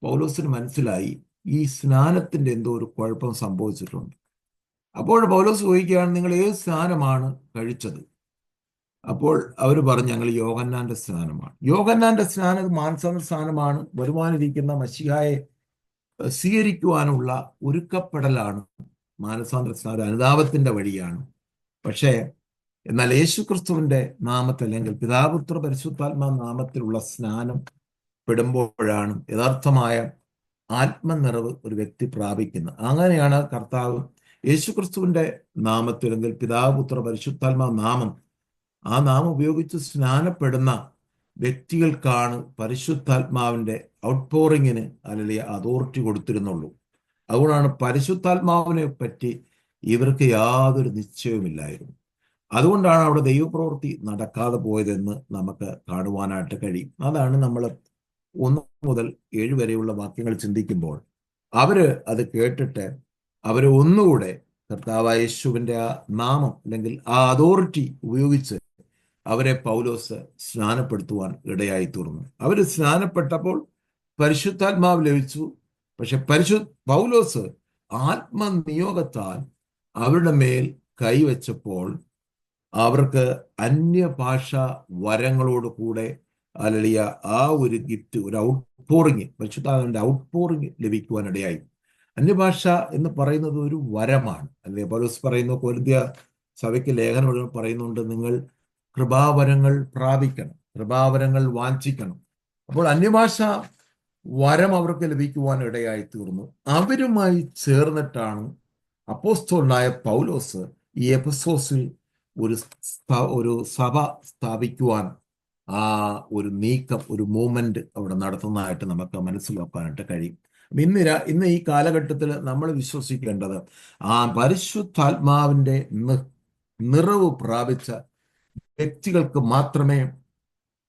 പൗലോസിന് മനസ്സിലായി ഈ സ്നാനത്തിന്റെ എന്തോ ഒരു കുഴപ്പം സംഭവിച്ചിട്ടുണ്ട്. അപ്പോൾ പൗലോസ് ചോദിക്കുകയാണ്, നിങ്ങൾ ഏത് സ്നാനമാണ് കഴിച്ചത്? അപ്പോൾ അവർ പറഞ്ഞു, ഞങ്ങൾ യോഹന്നാന്റെ സ്നാനമാണ്. യോഹന്നാന്റെ സ്നാനം മാനസാന്തര സ്നാനമാണ്. വരുവാനിരിക്കുന്ന മശിഹായെ സ്വീകരിക്കുവാനുള്ള ഒരുക്കപ്പെടലാണ് മാനസാന്തര സ്നാനം, അനുതാപത്തിന്റെ വഴിയാണ്. പക്ഷേ എന്നാൽ യേശുക്രിസ്തുവിന്റെ നാമത്തിൽ അല്ലെങ്കിൽ പിതാപുത്ര പരിശുദ്ധാത്മാ നാമത്തിലുള്ള സ്നാനം പെടുമ്പോഴാണ് യഥാർത്ഥമായ ആത്മനിറവ് ഒരു വ്യക്തി പ്രാപിക്കുന്നത്. അങ്ങനെയാണ് കർത്താവ് യേശുക്രിസ്തുവിന്റെ നാമത്തിൽ അല്ലെങ്കിൽ പിതാപുത്ര പരിശുദ്ധാത്മാ നാമം, ആ നാമം ഉപയോഗിച്ച് സ്നാനപ്പെടുന്ന വ്യക്തികൾക്കാണ് പരിശുദ്ധാത്മാവിന്റെ ഔട്ട് പോറിങ്ങിന് അല്ലെങ്കിൽ അതോറിറ്റി കൊടുത്തിരുന്നുള്ളൂ. അതുകൊണ്ടാണ് പരിശുദ്ധാത്മാവിനെ പറ്റി ഇവർക്ക് യാതൊരു നിശ്ചയവുമില്ലായിരുന്നു. അതുകൊണ്ടാണ് അവിടെ ദൈവപ്രവൃത്തി നടക്കാതെ പോയതെന്ന് നമുക്ക് കാണുവാനായിട്ട് കഴിയും. അതാണ് നമ്മൾ 1 മുതൽ 7 വരെയുള്ള വാക്യങ്ങൾ ചിന്തിക്കുമ്പോൾ അവര് അത് കേട്ടിട്ട് അവര് ഒന്നുകൂടെ കർത്താവായ യേശുവിന്റെ ആ നാമം അല്ലെങ്കിൽ ആ അതോറിറ്റി ഉപയോഗിച്ച് അവരെ പൗലോസ് സ്നാനപ്പെടുത്തുവാൻ ഇടയായി തീർന്നു. അവര് സ്നാനപ്പെട്ടപ്പോൾ പരിശുദ്ധാത്മാവ് ലഭിച്ചു. പക്ഷെ പൗലോസ് ആത്മനിയോഗത്താൽ അവരുടെ മേൽ കൈവച്ചപ്പോൾ അവർക്ക് അന്യഭാഷ വരങ്ങളോട് കൂടെ അലളിയ ആ ഒരു ഗിഫ്റ്റ്, ഒരു ഔട്ട് പോറിങ്, പരിശുദ്ധാത്മാവിന്റെ ഔട്ട് പോറിങ് ലഭിക്കുവാനിടയായി. അന്യഭാഷ എന്ന് പറയുന്നത് ഒരു വരമാണ്. അല്ലെ പൗലോസ് പറയുന്നു, കൊരിന്ത്യ സഭയ്ക്ക് ലേഖനം പറയുന്നുണ്ട്, നിങ്ങൾ കൃപാവരങ്ങൾ പ്രാപിക്കണം, കൃപാവരങ്ങൾ വാഞ്ചിക്കണം. അപ്പോൾ അന്യഭാഷ വരം അവർക്ക് ലഭിക്കുവാൻ ഇടയായി തീർന്നു. അവരുമായി ചേർന്നിട്ടാണ് അപ്പോസ്തലനായ പൗലോസ് ഈ എഫെസോസിൽ ഒരു സഭ സ്ഥാപിക്കുവാൻ ആ ഒരു നീക്കം, ഒരു മൂവ്മെന്റ് അവിടെ നടത്തുന്നതായിട്ട് നമുക്ക് മനസ്സിലാക്കാനായിട്ട് കഴിയും. ഇന്ന് ഈ കാലഘട്ടത്തിൽ നമ്മൾ വിശ്വസിക്കേണ്ടത് ആ പരിശുദ്ധാത്മാവിന്റെ നിറവ് പ്രാപിച്ച വ്യക്തികൾക്ക് മാത്രമേ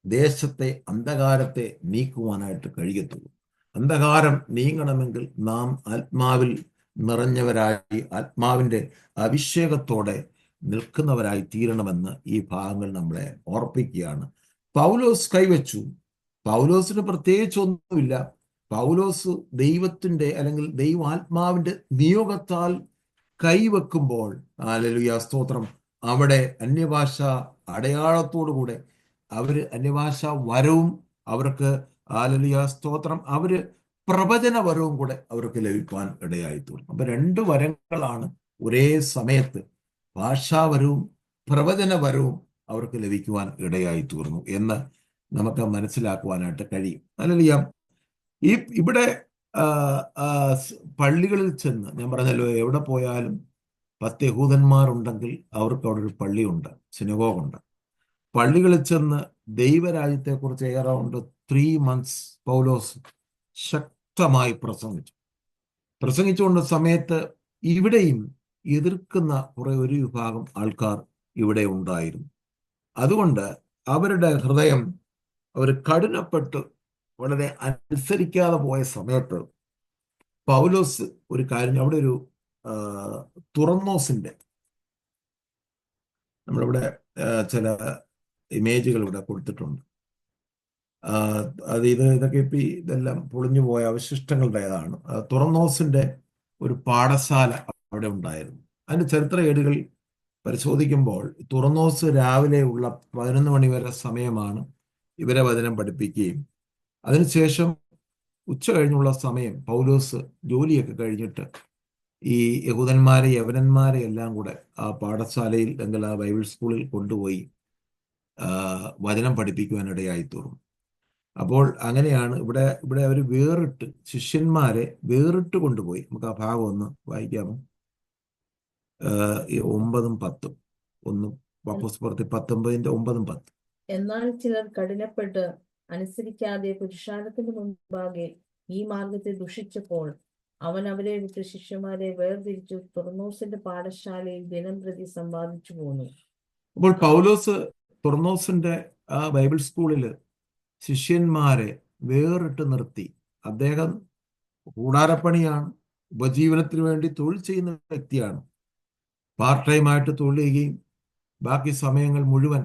ദേശത്തെ അന്ധകാരത്തെ നീക്കുവാനായിട്ട് കഴിയത്തുള്ളൂ. അന്ധകാരം നീങ്ങണമെങ്കിൽ നാം ആത്മാവിൽ നിറഞ്ഞവരായി, ആത്മാവിന്റെ അഭിഷേകത്തോടെ നിൽക്കുന്നവരായി തീരണമെന്ന് ഈ ഭാഗങ്ങൾ നമ്മളെ ഓർപ്പിക്കുകയാണ്. പൗലോസ് കൈവച്ചു. പൗലോസിന് പ്രത്യേകിച്ച് ഒന്നുമില്ല. പൗലോസ് ദൈവത്തിന്റെ അല്ലെങ്കിൽ ദൈവാത്മാവിന്റെ നിയോഗത്താൽ കൈവെക്കുമ്പോൾ, ഹല്ലേലൂയ സ്തോത്രം, അവിടെ അന്യഭാഷ അടയാളത്തോടുകൂടെ അന്യഭാഷ വരവും അവർക്ക്, ഹല്ലേലൂയ സ്തോത്രം, പ്രവചന വരവും കൂടെ അവർക്ക് ലഭിക്കാൻ ഇടയായി തീർന്നു. അപ്പൊ 2 വരങ്ങളാണ് ഒരേ സമയത്ത്, ഭാഷാവരവും പ്രവചനവരവും അവർക്ക് ലഭിക്കുവാൻ ഇടയായി തീർന്നു എന്ന് നമുക്ക് മനസ്സിലാക്കുവാനായിട്ട് കഴിയും. ഹല്ലേലൂയ. ഇവിടെ പള്ളികളിൽ ചെന്ന്, ഞാൻ പറഞ്ഞല്ലോ, എവിടെ പോയാലും 10 യഹൂദന്മാരുണ്ടെങ്കിൽ അവർക്ക് അവിടെ ഒരു പള്ളിയുണ്ട്, സിനഗോഗുണ്ട്. പള്ളികളിൽ ചെന്ന് ദൈവരാജ്യത്തെക്കുറിച്ച് ഏറെ 3 months പൗലോസ് ശക്തമായി പ്രസംഗിച്ചുകൊണ്ട് സമയത്ത് ഇവിടെയും എതിർക്കുന്ന ഒരു വിഭാഗം ആൾക്കാർ ഇവിടെ ഉണ്ടായിരുന്നു. അതുകൊണ്ട് അവരുടെ ഹൃദയം അവർ കഠിനപ്പെട്ട് വളരെ അനുസരിക്കാതെ പോയ സമയത്ത് പൗലോസ് ഒരു കാര്യം, അവിടെ ഒരു തുറന്നോസിന്റെ, നമ്മളിവിടെ ചില ഇമേജുകൾ ഇവിടെ കൊടുത്തിട്ടുണ്ട്. ഇതൊക്കെ ഇതെല്ലാം പൊളിഞ്ഞു പോയ അവശിഷ്ടങ്ങളുടേതാണ്. തുറന്നോസിന്റെ ഒരു പാഠശാല അവിടെ ഉണ്ടായിരുന്നു. അതിന്റെ ചരിത്ര ഏടുകൾ പരിശോധിക്കുമ്പോൾ തുറന്നോസ് രാവിലെ ഉള്ള 11 മണി വരെ സമയമാണ് ഇവരെ വചനം പഠിപ്പിക്കുകയും അതിനുശേഷം ഉച്ച കഴിഞ്ഞുള്ള സമയം പൗലോസ് ജോലിയൊക്കെ കഴിഞ്ഞിട്ട് ഈ യഹൂദന്മാരെ യവനന്മാരെ എല്ലാം കൂടെ ആ പാഠശാലയിൽ അല്ലെങ്കിൽ ആ ബൈബിൾ സ്കൂളിൽ കൊണ്ടുപോയി വചനം പഠിപ്പിക്കുവാനിടയായി തീർന്നു. അപ്പോൾ അങ്ങനെയാണ് ഇവിടെ അവർ വേറിട്ട് ശിഷ്യന്മാരെ വേറിട്ട് കൊണ്ടുപോയി. നമുക്ക് ആ ഭാഗം ഒന്ന് വായിക്കാമോ? 9-ഉം 10-ഉം ഒന്ന് അപ്പോസ്തലപ്രവൃത്തി 19-9-10. എന്നാൽ ചിലർ കഠിനപ്പെട്ട് അനുസരിക്കാതെ പുരുഷാരത്തിന് മുൻപാകെ ഈ മാർഗത്തെ ദുഷിച്ചപ്പോൾ അവൻ അവരെ വിട്ട് ശിഷ്യന്മാരെ വേർതിരിച്ചു തുറന്നോസിന്റെ പാഠശാലയിൽ ദിനം പ്രതി സമ്പാദിച്ചു പോന്നു. അപ്പോൾ പൗലോസ് തുറന്നോസിന്റെ ആ ബൈബിൾ സ്കൂളിൽ ശിഷ്യന്മാരെ വേറിട്ട് നിർത്തി. അദ്ദേഹം കൂടാരപ്പണിയാണ്, ഉപജീവനത്തിന് വേണ്ടി തൊഴിൽ ചെയ്യുന്ന വ്യക്തിയാണ്. പാർട്ട് ടൈം ആയിട്ട് തൊഴിൽ ചെയ്യുകയും ബാക്കി സമയങ്ങൾ മുഴുവൻ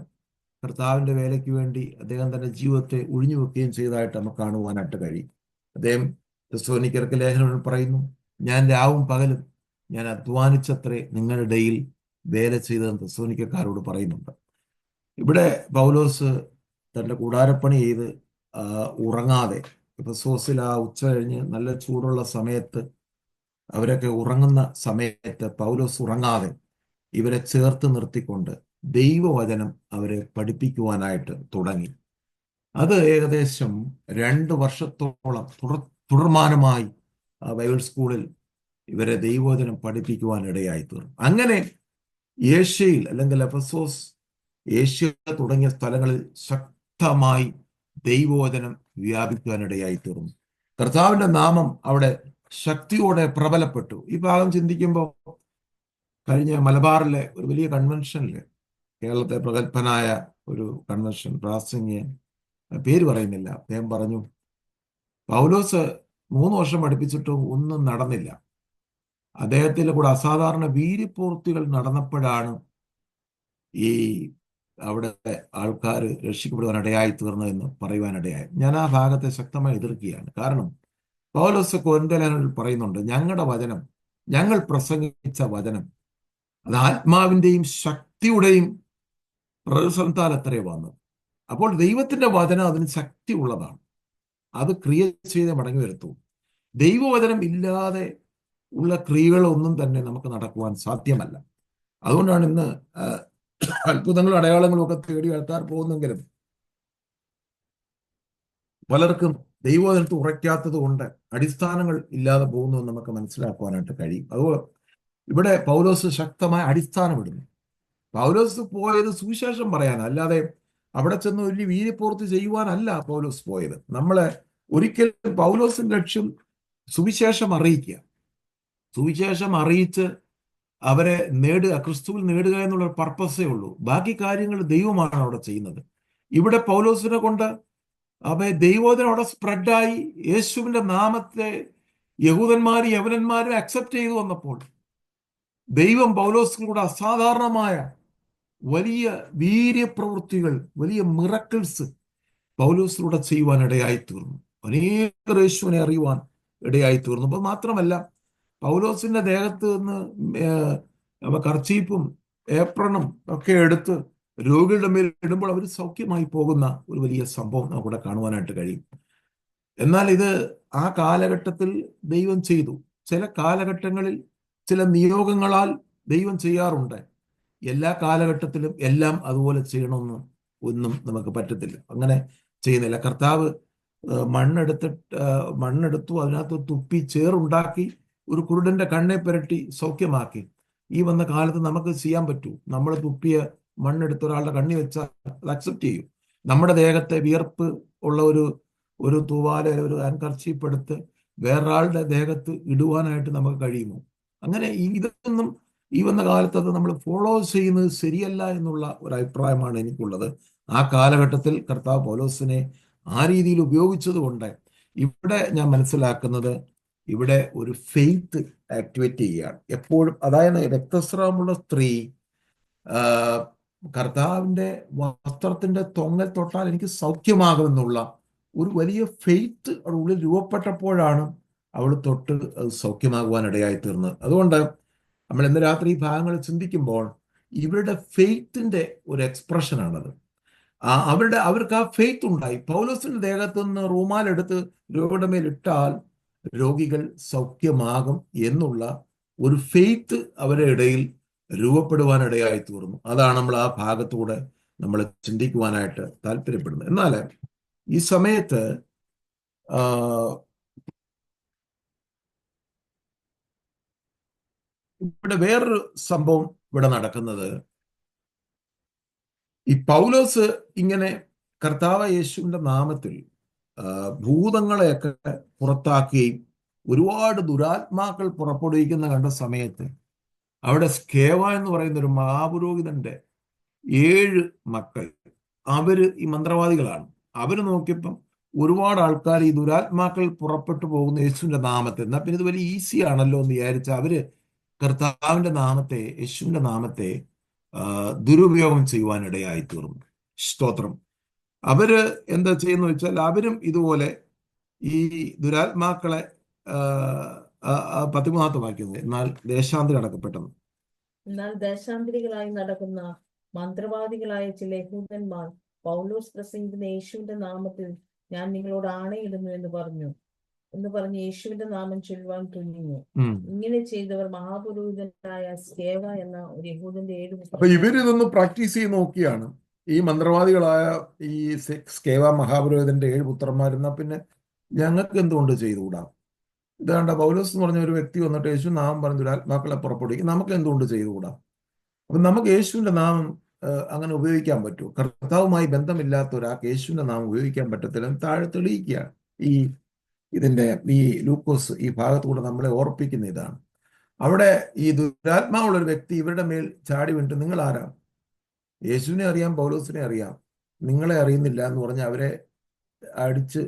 കർത്താവിന്റെ വേലയ്ക്ക് വേണ്ടി അദ്ദേഹം തന്റെ ജീവിതത്തെ ഒഴിഞ്ഞു വെക്കുകയും ചെയ്തതായിട്ട് നമുക്ക് കാണുവാനായിട്ട് കഴിയും. അദ്ദേഹം തെസ്സലോനിക്കർക്ക് ലേഖനങ്ങൾ പറയുന്നു, ഞാൻ രാവും പകലും ഞാൻ അധ്വാനിച്ചത്രേ നിങ്ങളുടെ ഇടയിൽ വേല ചെയ്തതെന്ന് തെസ്സലോനിക്കക്കാരോട് പറയുന്നുണ്ട്. ഇവിടെ പൗലോസ് തന്റെ കൂടാരപ്പണി ചെയ്ത് ഉറങ്ങാതെ, എഫെസോസിൽ ആ ഉച്ച കഴിഞ്ഞ് നല്ല ചൂടുള്ള സമയത്ത് അവരൊക്കെ ഉറങ്ങുന്ന സമയത്ത് പൗലോസ് ഉറങ്ങാതെ ഇവരെ ചേർത്ത് നിർത്തിക്കൊണ്ട് ദൈവവചനം അവരെ പഠിപ്പിക്കുവാനായിട്ട് തുടങ്ങി. അത് ഏകദേശം 2 വർഷത്തോളം തുടർമാനമായി ബൈബിൾ സ്കൂളിൽ ഇവരെ ദൈവവചനം പഠിപ്പിക്കുവാനിടയായി തീർന്നു. അങ്ങനെ ഏഷ്യയിൽ അല്ലെങ്കിൽ എഫെസോസ്, ഏഷ്യ തുടങ്ങിയ സ്ഥലങ്ങളിൽ ശക്തമായി ദൈവവചനം വ്യാപിക്കുവാനിടയായി തീർന്നു. കർത്താവിന്റെ നാമം അവിടെ ശക്തിയോടെ പ്രബലപ്പെട്ടു. ഈ ഭാഗം ചിന്തിക്കുമ്പോൾ കഴിഞ്ഞ മലബാറിലെ ഒരു വലിയ കൺവെൻഷനില്, കേരളത്തെ പ്രഗത്ഭനായ ഒരു കൺവെൻഷൻ പ്രാസംഗികൻ, പേര് പറയുന്നില്ല, അദ്ദേഹം പറഞ്ഞു, പൗലോസ് 3 വർഷം പഠിപ്പിച്ചിട്ടും ഒന്നും നടന്നില്ല. അദ്ദേഹത്തിന്റെ കൂടെ അസാധാരണ വീര്യപൂർത്തികൾ നടന്നപ്പോഴാണ് ഈ അവിടെ ആൾക്കാർ രക്ഷിക്കപ്പെടുവാനിടയായി തീർന്നതെന്ന് പറയുവാനിടയായി. ഞാൻ ആ ഭാഗത്തെ ശക്തമായി എതിർക്കുകയാണ്. കാരണം പൗലോസ് കൊരിന്ത്യലേഖനത്തിൽ പറയുന്നുണ്ട്, ഞങ്ങളുടെ വചനം, ഞങ്ങൾ പ്രസംഗിച്ച വചനം അത് ആത്മാവിന്റെയും ശക്തിയുടെയും പ്രസംഗത്താൽ അത്രേ വന്നു. അപ്പോൾ ദൈവത്തിന്റെ വചനം അതിന് ശക്തി ഉള്ളതാണ്. അത് ക്രിയ ചെയ്ത് മടങ്ങി വരുത്തു. ദൈവവചനം ഇല്ലാതെ ഉള്ള ക്രിയകളൊന്നും തന്നെ നമുക്ക് നടക്കുവാൻ സാധ്യമല്ല. അതുകൊണ്ടാണ് ഇന്ന് അത്ഭുതങ്ങളും അടയാളങ്ങളും ഒക്കെ തേടി ആൾക്കാർ പോകുന്നെങ്കിലും പലർക്കും ദൈവവചനത്തെ ഉറയ്ക്കാത്തത് കൊണ്ട് അടിസ്ഥാനങ്ങൾ ഇല്ലാതെ പോകുന്നു എന്ന് നമുക്ക് മനസ്സിലാക്കുവാനായിട്ട് കഴിയും. അതുപോലെ ഇവിടെ പൗലോസ് ശക്തമായ അടിസ്ഥാനമിടുന്നു. പൗലോസ് പോയത് സുവിശേഷം പറയാൻ, അല്ലാതെ അവിടെ ചെന്ന് വലിയ വീര്യപൂർത്തി ചെയ്യുവാനല്ല പൗലോസ് പോയത്. നമ്മളെ ഒരിക്കലും പൗലോസിന്റെ ലക്ഷ്യം സുവിശേഷം അറിയിക്കുക, സുവിശേഷം അറിയിച്ച് അവരെ നേടുക, ക്രിസ്തുവിൽ നേടുക എന്നുള്ള പർപ്പസേ ഉള്ളൂ. ബാക്കി കാര്യങ്ങൾ ദൈവമാണ് അവിടെ ചെയ്യുന്നത്. ഇവിടെ പൗലോസിനെ കൊണ്ട് ദൈവോധനം അവിടെ സ്പ്രെഡായി യേശുവിന്റെ നാമത്തെ യഹൂദന്മാരും യവനന്മാരും അക്സെപ്റ്റ് ചെയ്തു വന്നപ്പോൾ ദൈവം പൗലോസിന് കൂടെ അസാധാരണമായ വലിയ വീര്യപ്രവൃത്തികൾ, വലിയ മിറക്കിൾസ് പൗലോസിലൂടെ ചെയ്യുവാൻ ഇടയായി തീർന്നു. അനേക യേശുവിനെ അറിയുവാൻ ഇടയായി തീർന്നു. അപ്പൊ മാത്രമല്ല, പൗലോസിന്റെ ദേഹത്ത് നിന്ന് കർച്ചീപ്പും ഏപ്രണും ഒക്കെ എടുത്ത് രോഗികളുടെ മേൽ ഇടുമ്പോൾ അവർ സൗഖ്യമായി പോകുന്ന ഒരു വലിയ സംഭവം നമുക്കിവിടെ കാണുവാനായിട്ട് കഴിയും. എന്നാൽ ഇത് ആ കാലഘട്ടത്തിൽ ദൈവം ചെയ്തു. ചില കാലഘട്ടങ്ങളിൽ ചില നിയോഗങ്ങളാൽ ദൈവം ചെയ്യാറുണ്ട്. എല്ലാ കാലഘട്ടത്തിലും എല്ലാം അതുപോലെ ചെയ്യണമെന്ന് ഒന്നും നമുക്ക് പറ്റത്തില്ല. അങ്ങനെ ചെയ്യുന്നില്ല. കർത്താവ് മണ്ണെടുത്തു, അതിനകത്ത് തുപ്പി ചേറുണ്ടാക്കി ഒരു കുരുടന്റെ കണ്ണെ പുരട്ടി സൗഖ്യമാക്കി. ഈ വന്ന കാലത്ത് നമുക്ക് ചെയ്യാൻ പറ്റൂ. നമ്മൾ തുപ്പിയ മണ്ണെടുത്ത് ഒരാളുടെ കണ്ണി വെച്ചാൽ അത് അക്സെപ്റ്റ് ചെയ്യും. നമ്മുടെ ദേഹത്തെ വിയർപ്പ് ഉള്ള ഒരു ഒരു തൂവാല ഒരു ഹാൻകർച്ചീഫ് എടുത്ത് വേറൊരാളുടെ ദേഹത്ത് ഇടുവാനായിട്ട് നമുക്ക് കഴിയുമോ? അങ്ങനെ ഇതൊന്നും ഈ വന്ന കാലത്ത് അത് നമ്മൾ ഫോളോ ചെയ്യുന്നത് ശരിയല്ല എന്നുള്ള ഒരു അഭിപ്രായമാണ് എനിക്കുള്ളത്. ആ കാലഘട്ടത്തിൽ കർത്താവ് പൗലോസിനെ ആ രീതിയിൽ ഉപയോഗിച്ചത് കൊണ്ട് ഇവിടെ ഞാൻ മനസ്സിലാക്കുന്നത് ഇവിടെ ഒരു ഫെയ്ത്ത് ആക്ടിവേറ്റ് ചെയ്യുകയാണ് എപ്പോഴും. അതായത് രക്തസ്രാവമുള്ള സ്ത്രീ കർത്താവിൻ്റെ വസ്ത്രത്തിൻ്റെ തൊങ്ങൽ തൊട്ടാൽ എനിക്ക് സൗഖ്യമാകുമെന്നുള്ള ഒരു വലിയ ഫെയ്ത്ത് അവളുടെ ഉള്ളിൽ രൂപപ്പെട്ടപ്പോഴാണ് അവൾ തൊട്ട് അത് സൗഖ്യമാകുവാൻ ഇടയായി തീർന്നത്. അതുകൊണ്ട് നമ്മൾ ഇന്ന് രാത്രി ഈ ഭാഗങ്ങൾ ചിന്തിക്കുമ്പോൾ ഇവരുടെ ഫെയ്ത്തിൻ്റെ ഒരു എക്സ്പ്രഷനാണത്. അവർക്ക് ആ ഫെയ്ത്ത് ഉണ്ടായി. പൗലോസിന്റെ ദേഹത്തു നിന്ന് റൂമാലെടുത്ത് രോഗിയുടെ മേൽ ഇട്ടാൽ രോഗികൾ സൗഖ്യമാകും എന്നുള്ള ഒരു ഫെയ്ത്ത് അവരുടെ ഇടയിൽ രൂപപ്പെടുവാനിടയായി തീർന്നു. അതാണ് നമ്മൾ ആ ഭാഗത്തൂടെ നമ്മൾ ചിന്തിക്കുവാനായിട്ട് താല്പര്യപ്പെടുന്നത്. എന്നാൽ ഈ സമയത്ത് ഇവിടെ വേറൊരു സംഭവം ഇവിടെ നടക്കുന്നത്, ഈ പൗലോസ് ഇങ്ങനെ കർത്താവ് യേശുവിന്റെ നാമത്തിൽ ഭൂതങ്ങളെയൊക്കെ പുറത്താക്കുകയും ഒരുപാട് ദുരാത്മാക്കൾ പുറപ്പെടുവിക്കുന്ന കണ്ട സമയത്ത് അവിടെ സ്കേവ എന്ന് പറയുന്ന ഒരു മഹാപുരോഹിതന്റെ 7 മക്കൾ, അവര് ഈ മന്ത്രവാദികളാണ്. അവര് നോക്കിയപ്പം ഒരുപാട് ആൾക്കാർ ഈ ദുരാത്മാക്കൾ പുറപ്പെട്ടു പോകുന്ന യേശുവിന്റെ നാമത്തെ, എന്നാൽ പിന്നെ ഇത് വലിയ ഈസി ആണല്ലോ എന്ന് വിചാരിച്ച അവര് കർത്താവിന്റെ നാമത്തെ, യേശുവിന്റെ നാമത്തെ ദുരുപയോഗം ചെയ്യുവാനിടയായി തീർന്നു. സ്തോത്രം. അവര് എന്താ ചെയ്യുന്ന വെച്ചാൽ അവരും ഇതുപോലെ ഈ ദുരാത്മാക്കളെ 13 വാക്യം, എന്നാൽ ദേശാന്തരി അടക്കപ്പെട്ടെന്ന്. എന്നാൽ ദേശാന്തരികളായി നടക്കുന്ന മന്ത്രവാദികളായ ചില യഹൂദന്മാർ പൗലോസ് പ്രസംഗിക്കുന്ന യേശുവിന്റെ നാമത്തിൽ ഞാൻ നിങ്ങളോട് ആണയിടുന്നു എന്ന് പറഞ്ഞ് യേശുവിന്റെ നാമം ചൊല്ലുവാൻ തുനിഞ്ഞു. ഇങ്ങനെ ചെയ്തവർ മഹാപുരോഹിതനായ സ്കേവ എന്ന ഒരു യഹൂദന്റെ 7 അപ്പൊ ഇവരിതൊന്ന് പ്രാക്ടീസ് ചെയ്ത് നോക്കിയാണ്. ഈ മന്ത്രവാദികളായ ഈ സ്കേവ മഹാപുരോഹിതന്റെ 7 പുത്രന്മാരെന്നാ പിന്നെ ഞങ്ങൾക്ക് എന്തുകൊണ്ട് ചെയ്തുകൂടാ? ഇതാണ്ട പൗലോസ് എന്ന് പറഞ്ഞ ഒരു വ്യക്തി വന്നിട്ട് യേശു നാമം പറഞ്ഞു ദുരാത്മാക്കളെ പുറപ്പെടുവിക്കും, നമുക്ക് എന്തുകൊണ്ട് ചെയ്തുകൂടാ? അപ്പൊ നമുക്ക് യേശുവിന്റെ നാമം അങ്ങനെ ഉപയോഗിക്കാൻ പറ്റുമോ? കർത്താവുമായി ബന്ധമില്ലാത്ത ഒരാൾക്ക് യേശുവിന്റെ നാമം ഉപയോഗിക്കാൻ പറ്റത്തില്ല. താഴെ തെളിയിക്കുകയാണ് ഈ ലൂക്കോസ് ഈ ഭാഗത്തുകൂടെ നമ്മളെ ഓർപ്പിക്കുന്ന ഇതാണ്. അവിടെ ഈ ദുരാത്മാവുള്ള ഒരു വ്യക്തി ഇവരുടെ മേൽ ചാടി വീണിട്ട്, നിങ്ങൾ ആരാ? യേശുവിനെ അറിയാം, പൗലോസിനെ അറിയാം, നിങ്ങളെ അറിയുന്നില്ല എന്ന് പറഞ്ഞ് അവരെ അടിച്ച്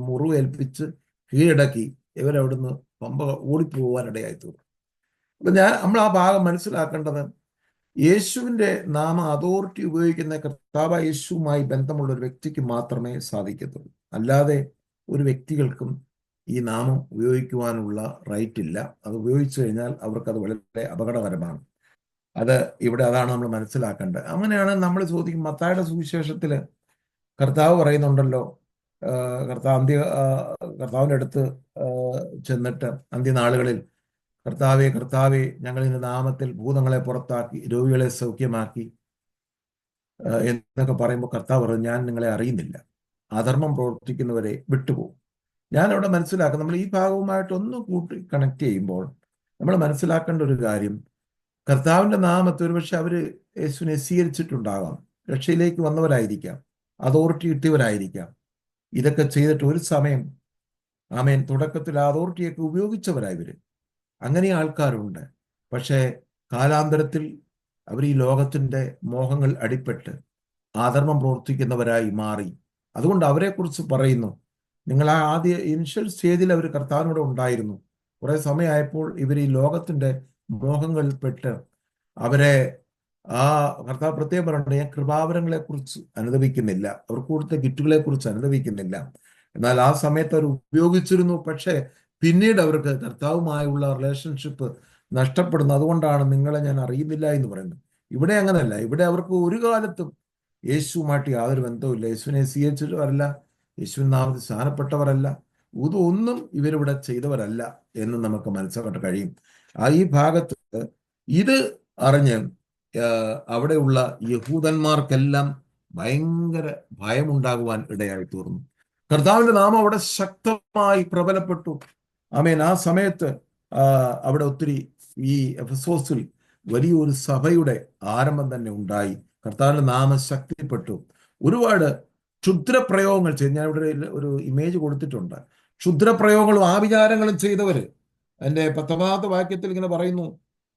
മുറിവേൽപ്പിച്ച് കീഴടക്കി ഇവരവിടുന്ന് പമ്പ ഓടിപ്പോവാനിടയായി തീർന്നു. അപ്പൊ നമ്മൾ ആ ഭാഗം മനസ്സിലാക്കേണ്ടത്, യേശുവിന്റെ നാമ അതോറിറ്റി ഉപയോഗിക്കുന്ന കർത്താവ് യേശുവുമായി ബന്ധമുള്ള ഒരു വ്യക്തിക്ക് മാത്രമേ സാധിക്കത്തുള്ളൂ. അല്ലാതെ ഒരു വ്യക്തികൾക്കും ഈ നാമം ഉപയോഗിക്കുവാനുള്ള റൈറ്റ് ഇല്ല. അത് ഉപയോഗിച്ചു കഴിഞ്ഞാൽ അവർക്കത് വളരെ അപകടകരമാണ്. അതാണ് നമ്മൾ മനസ്സിലാക്കേണ്ടത്. അങ്ങനെയാണ് നമ്മൾ ചോദിക്കും, മത്തായിയുടെ സുവിശേഷത്തില് കർത്താവ് പറയുന്നുണ്ടല്ലോ, കർത്താവിൻ്റെ അടുത്ത് ചെന്നിട്ട് അന്ത്യനാളുകളിൽ കർത്താവെ ഞങ്ങൾ ഇതിന്റെ നാമത്തിൽ ഭൂതങ്ങളെ പുറത്താക്കി രോഗികളെ സൗഖ്യമാക്കി എന്നൊക്കെ പറയുമ്പോൾ കർത്താവ് പറഞ്ഞു, ഞാൻ നിങ്ങളെ അറിയുന്നില്ല, അധർമ്മം പ്രവർത്തിക്കുന്നവരെ വിട്ടുപോകും. ഞാൻ അവിടെ മനസ്സിലാക്കുക, നമ്മൾ ഈ ഭാഗവുമായിട്ട് ഒന്ന് കൂട്ടി കണക്ട് ചെയ്യുമ്പോൾ നമ്മൾ മനസ്സിലാക്കേണ്ട ഒരു കാര്യം, കർത്താവിന്റെ നാമത്തിൽ ഒരുപക്ഷെ അവര് യേശുവിനെ സ്വീകരിച്ചിട്ടുണ്ടാകാം, രക്ഷയിലേക്ക് വന്നവരായിരിക്കാം, അതോറിറ്റി കിട്ടിയവരായിരിക്കാം. ഇതൊക്കെ ചെയ്തിട്ട് ഒരു സമയം തുടക്കത്തിൽ ആ അതോറിറ്റിയൊക്കെ ഉപയോഗിച്ചവരായവര്, അങ്ങനെ ആൾക്കാരുണ്ട്. പക്ഷേ കാലാന്തരത്തിൽ അവർ ഈ ലോകത്തിന്റെ മോഹങ്ങൾ അടിപ്പെട്ട് ആധർമ്മം പ്രവർത്തിക്കുന്നവരായി മാറി. അതുകൊണ്ട് അവരെക്കുറിച്ച് പറയുന്നു, നിങ്ങൾ ആ ആദ്യ ഇനിഷ്യൽ സ്റ്റേജിൽ അവർ കർത്താവിനോട് ഉണ്ടായിരുന്നു, കുറെ സമയമായപ്പോൾ ഇവർ ഈ ലോകത്തിന്റെ മോഹങ്ങളിൽപ്പെട്ട് അവരെ കർത്താവ് പ്രത്യേകം പറയുന്നുണ്ട്, ഞാൻ കൃപാവരങ്ങളെ കുറിച്ച് അനുദപിക്കുന്നില്ല, അവർക്ക് കൊടുത്ത ഗിഫ്റ്റുകളെ കുറിച്ച് അനുദപിക്കുന്നില്ല. എന്നാൽ ആ സമയത്ത് അവർ ഉപയോഗിച്ചിരുന്നു. പക്ഷേ പിന്നീട് അവർക്ക് കർത്താവുമായുള്ള റിലേഷൻഷിപ്പ് നഷ്ടപ്പെടുന്നു. അതുകൊണ്ടാണ് നിങ്ങളെ ഞാൻ അറിയുന്നില്ല എന്ന് പറയുന്നത്. ഇവിടെ അങ്ങനെയല്ല. ഇവിടെ അവർക്ക് ഒരു കാലത്തും യേശുവുമായിട്ട് യാതൊരു ബന്ധവുമില്ല. യേശുവിനെ സ്വീകരിച്ചവരല്ല, യേശുവിൻ നാമത്തിൽ സ്ഥാനപ്പെട്ടവരല്ല, ഇതൊന്നും ഇവരിവിടെ ചെയ്തവരല്ല എന്ന് നമുക്ക് മനസ്സിലാക്കാൻ കഴിയും. ഈ ഭാഗത്ത് ഇത് അറിഞ്ഞ് അവിടെയുള്ള യഹൂദന്മാർക്കെല്ലാം ഭയങ്കര ഭയമുണ്ടാകുവാൻ ഇടയായി തീർന്നു. കർത്താവിന്റെ നാമം അവിടെ ശക്തമായി പ്രബലപ്പെട്ടു. ആ സമയത്ത് അവിടെ ഒത്തിരി ഈ എഫെസോസിൽ വലിയൊരു സഭയുടെ ആരംഭം തന്നെ ഉണ്ടായി. കർത്താവിന്റെ നാമം ശക്തിപ്പെട്ടു. ഒരുപാട് ക്ഷുദ്രപ്രയോഗങ്ങൾ ചെയ്ത്, ഞാൻ ഇവിടെ ഒരു ഇമേജ് കൊടുത്തിട്ടുണ്ട്. ക്ഷുദ്രപ്രയോഗങ്ങളും ആഭിചാരങ്ങളും ചെയ്തവര്, അതിന്റെ 19ാമത്തെ വാക്യത്തിൽ ഇങ്ങനെ പറയുന്നു,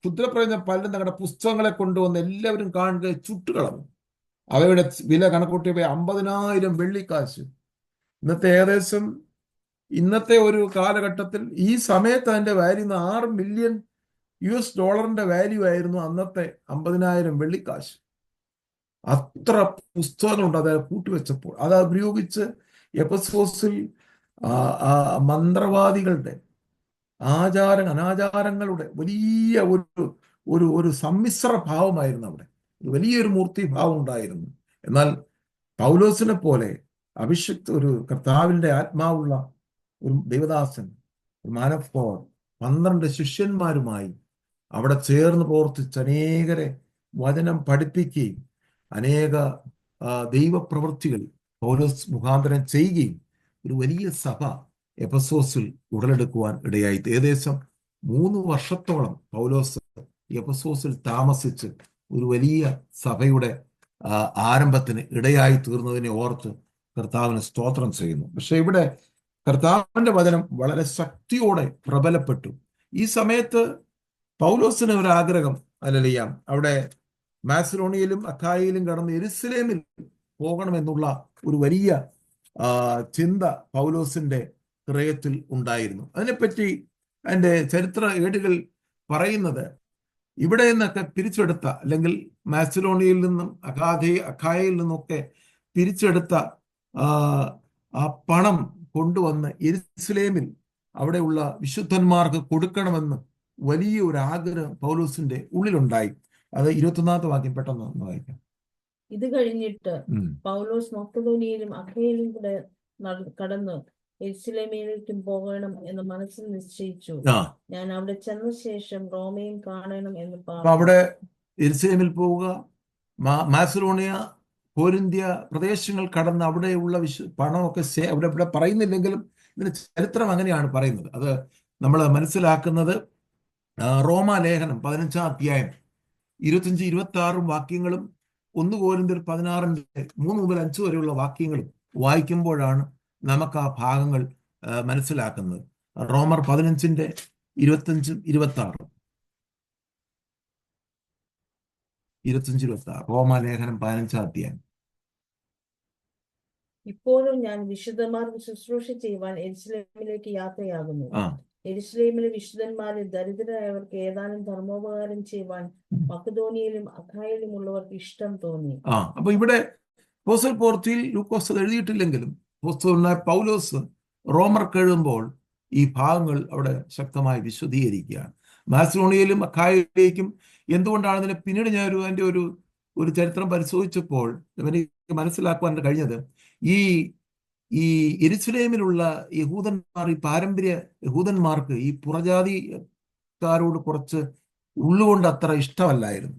ക്ഷുദ്രപ്രയോഗം പലരും തങ്ങളുടെ പുസ്തകങ്ങളെ കൊണ്ടുവന്ന് എല്ലാവരും കാണുക ചുട്ടുകളഞ്ഞു. അവയുടെ വില കണക്കൂട്ടിയപ്പോൾ 50,000 വെള്ളിക്കാശ്. ഇന്നത്തെ ഒരു കാലഘട്ടത്തിൽ ഈ സമയത്ത് അതിന്റെ വാല്യൂ $6 മില്യൺ വാല്യൂ ആയിരുന്നു അന്നത്തെ 50,000 വെള്ളിക്കാശ്. അത്ര പുസ്തകങ്ങളുണ്ട് അത് കൂട്ടിവെച്ചപ്പോൾ. അത് ഉപയോഗിച്ച് എഫെസോസിൽ മന്ത്രവാദികളുടെ അനാചാരങ്ങളുടെ വലിയ ഒരു ഒരു ഒരു സമ്മിശ്ര ഭാവമായിരുന്നു അവിടെ. വലിയൊരു മൂർത്തി ഭാവം ഉണ്ടായിരുന്നു. എന്നാൽ പൗലോസിനെ പോലെ ഒരു കർത്താവിന്റെ ആത്മാവുള്ള ഒരു ദൈവദാസൻ, ഒരു മാൻ ഓഫ് ഗോഡ്, 12 ശിഷ്യന്മാരുമായി അവിടെ ചേർന്ന് പ്രവർത്തിച്ച് അനേകരെ വചനം പഠിപ്പിക്കുകയും അനേക ദൈവപ്രവൃത്തികൾ പൗലോസ് മുഖാന്തരം ചെയ്യുകയും ഒരു വലിയ സഭ എഫെസോസിൽ ഉടലെടുക്കുവാൻ ഇടയായി. ഏകദേശം 3 വർഷത്തോളം പൗലോസ് എഫെസോസിൽ താമസിച്ച് ഒരു വലിയ സഭയുടെ ആരംഭത്തിന് ഇടയായി തീർന്നതിനെ ഓർത്ത് കർത്താവിന് സ്തോത്രം ചെയ്യുന്നു. പക്ഷെ ഇവിടെ കർത്താവിന്റെ വചനം വളരെ ശക്തിയോടെ പ്രബലപ്പെട്ടു. ഈ സമയത്ത് പൗലോസിന് ഒരു ആഗ്രഹം, അല്ലറിയാം, അവിടെ മാസിഡോണിയയിലും അഖായയിലും കടന്ന് യെരുശലേമിൽ പോകണമെന്നുള്ള ഒരു വലിയ ചിന്ത പൗലോസിന്റെ ഹൃദയത്തിൽ ഉണ്ടായിരുന്നു. അതിനെപ്പറ്റി അതിന്റെ ചരിത്ര ഏടുകൾ പറയുന്നത്, ഇവിടെ നിന്നൊക്കെ പിരിച്ചെടുത്ത, അല്ലെങ്കിൽ മാസിഡോണിയയിൽ നിന്നും അഖായയിൽ നിന്നൊക്കെ പിരിച്ചെടുത്ത ആ പണം കൊണ്ടുവന്ന് യെരുശലേമിൽ അവിടെയുള്ള വിശുദ്ധന്മാർക്ക് കൊടുക്കണമെന്ന് വലിയ ഒരു ആഗ്രഹം പൗലോസിന്റെ ഉള്ളിലുണ്ടായി. അത് 21ാമത്തെ വാക്യം പെട്ടെന്ന് ഒന്ന് വായിക്കാം. ഇത് കഴിഞ്ഞിട്ട് പൗലോസ് മക്കെദോനിയയിലും അഖയയിലും കൂടെ കടന്ന് യെരുശലേമിലേക്കും പോകണം എന്ന് മനസ്സിൽ നിശ്ചയിച്ചു. ഞാൻ അവിടെ ചെന്ന ശേഷം റോമയും കാണണം എന്ന് പറഞ്ഞു. അവിടെ യെരുശലേമിൽ പോവുക, മാസിഡോണിയ, കോരിന്ത്യ പ്രദേശങ്ങൾ കടന്ന് അവിടെയുള്ള പണമൊക്കെ അവിടെ പറയുന്നില്ലെങ്കിലും ഇതിന്റെ ചരിത്രം അങ്ങനെയാണ് പറയുന്നത്. അത് നമ്മൾ മനസ്സിലാക്കുന്നത് റോമാലേഖനം 15-ാം അധ്യായം 25-26 വാക്യങ്ങളും 1 കോരിന്ത്യർ 16-ന്റെ 3 മുതൽ 5 വരെയുള്ള വാക്യങ്ങളും വായിക്കുമ്പോഴാണ് നമുക്ക് ആ ഭാഗങ്ങൾ മനസ്സിലാക്കുന്നത്. റോമർ 15-ന്റെ 25-26, 25-26 റോമാലേഖനം 15-ാം അധ്യായം. ഇപ്പോഴും ഞാൻ വിശുദ്ധന്മാർക്ക് ശുശ്രൂഷ ചെയ്യുവാൻ യെരുശലേമിലേക്ക് യാത്രയാകുന്നു. യെരുശലേമിലെ വിശുദ്ധന്മാരിൽ ദരിദ്രരായവർക്ക് ഏതാനും ധർമ്മോപകാരം ചെയ്യുവാൻ മക്കെദോനിയയിലും അഖായയിലും ഉള്ളവർക്ക് ഇഷ്ടം തോന്നി. അപ്പൊ ഇവിടെ അപ്പോസ്തല പ്രവൃത്തിയിൽ ലൂക്കോസ് എഴുതിയിട്ടില്ലെങ്കിലും അപ്പോസ്തലനായ പൗലോസ് റോമർക്ക് എഴുതുമ്പോൾ ഈ ഭാഗങ്ങൾ അവിടെ ശക്തമായി വിശദീകരിക്കുകയാണ്. മാസിഡോണിയയിലും അഖായയിലേക്കും എന്തുകൊണ്ടാണ് ഇതിനെ പിന്നീട് ഞാൻ അതിന്റെ ഒരു ചരിത്രം പരിശോധിച്ചപ്പോൾ എനിക്ക് മനസ്സിലാക്കുവാൻ കഴിഞ്ഞത്, ഈ യെരുശലേമിലുള്ള യഹൂദന്മാർ, ഈ പാരമ്പര്യ യഹൂദന്മാർക്ക് ഈ പുറജാതിക്കാരോട് കുറച്ച് ഉള്ളുകൊണ്ട് അത്ര ഇഷ്ടമല്ലായിരുന്നു.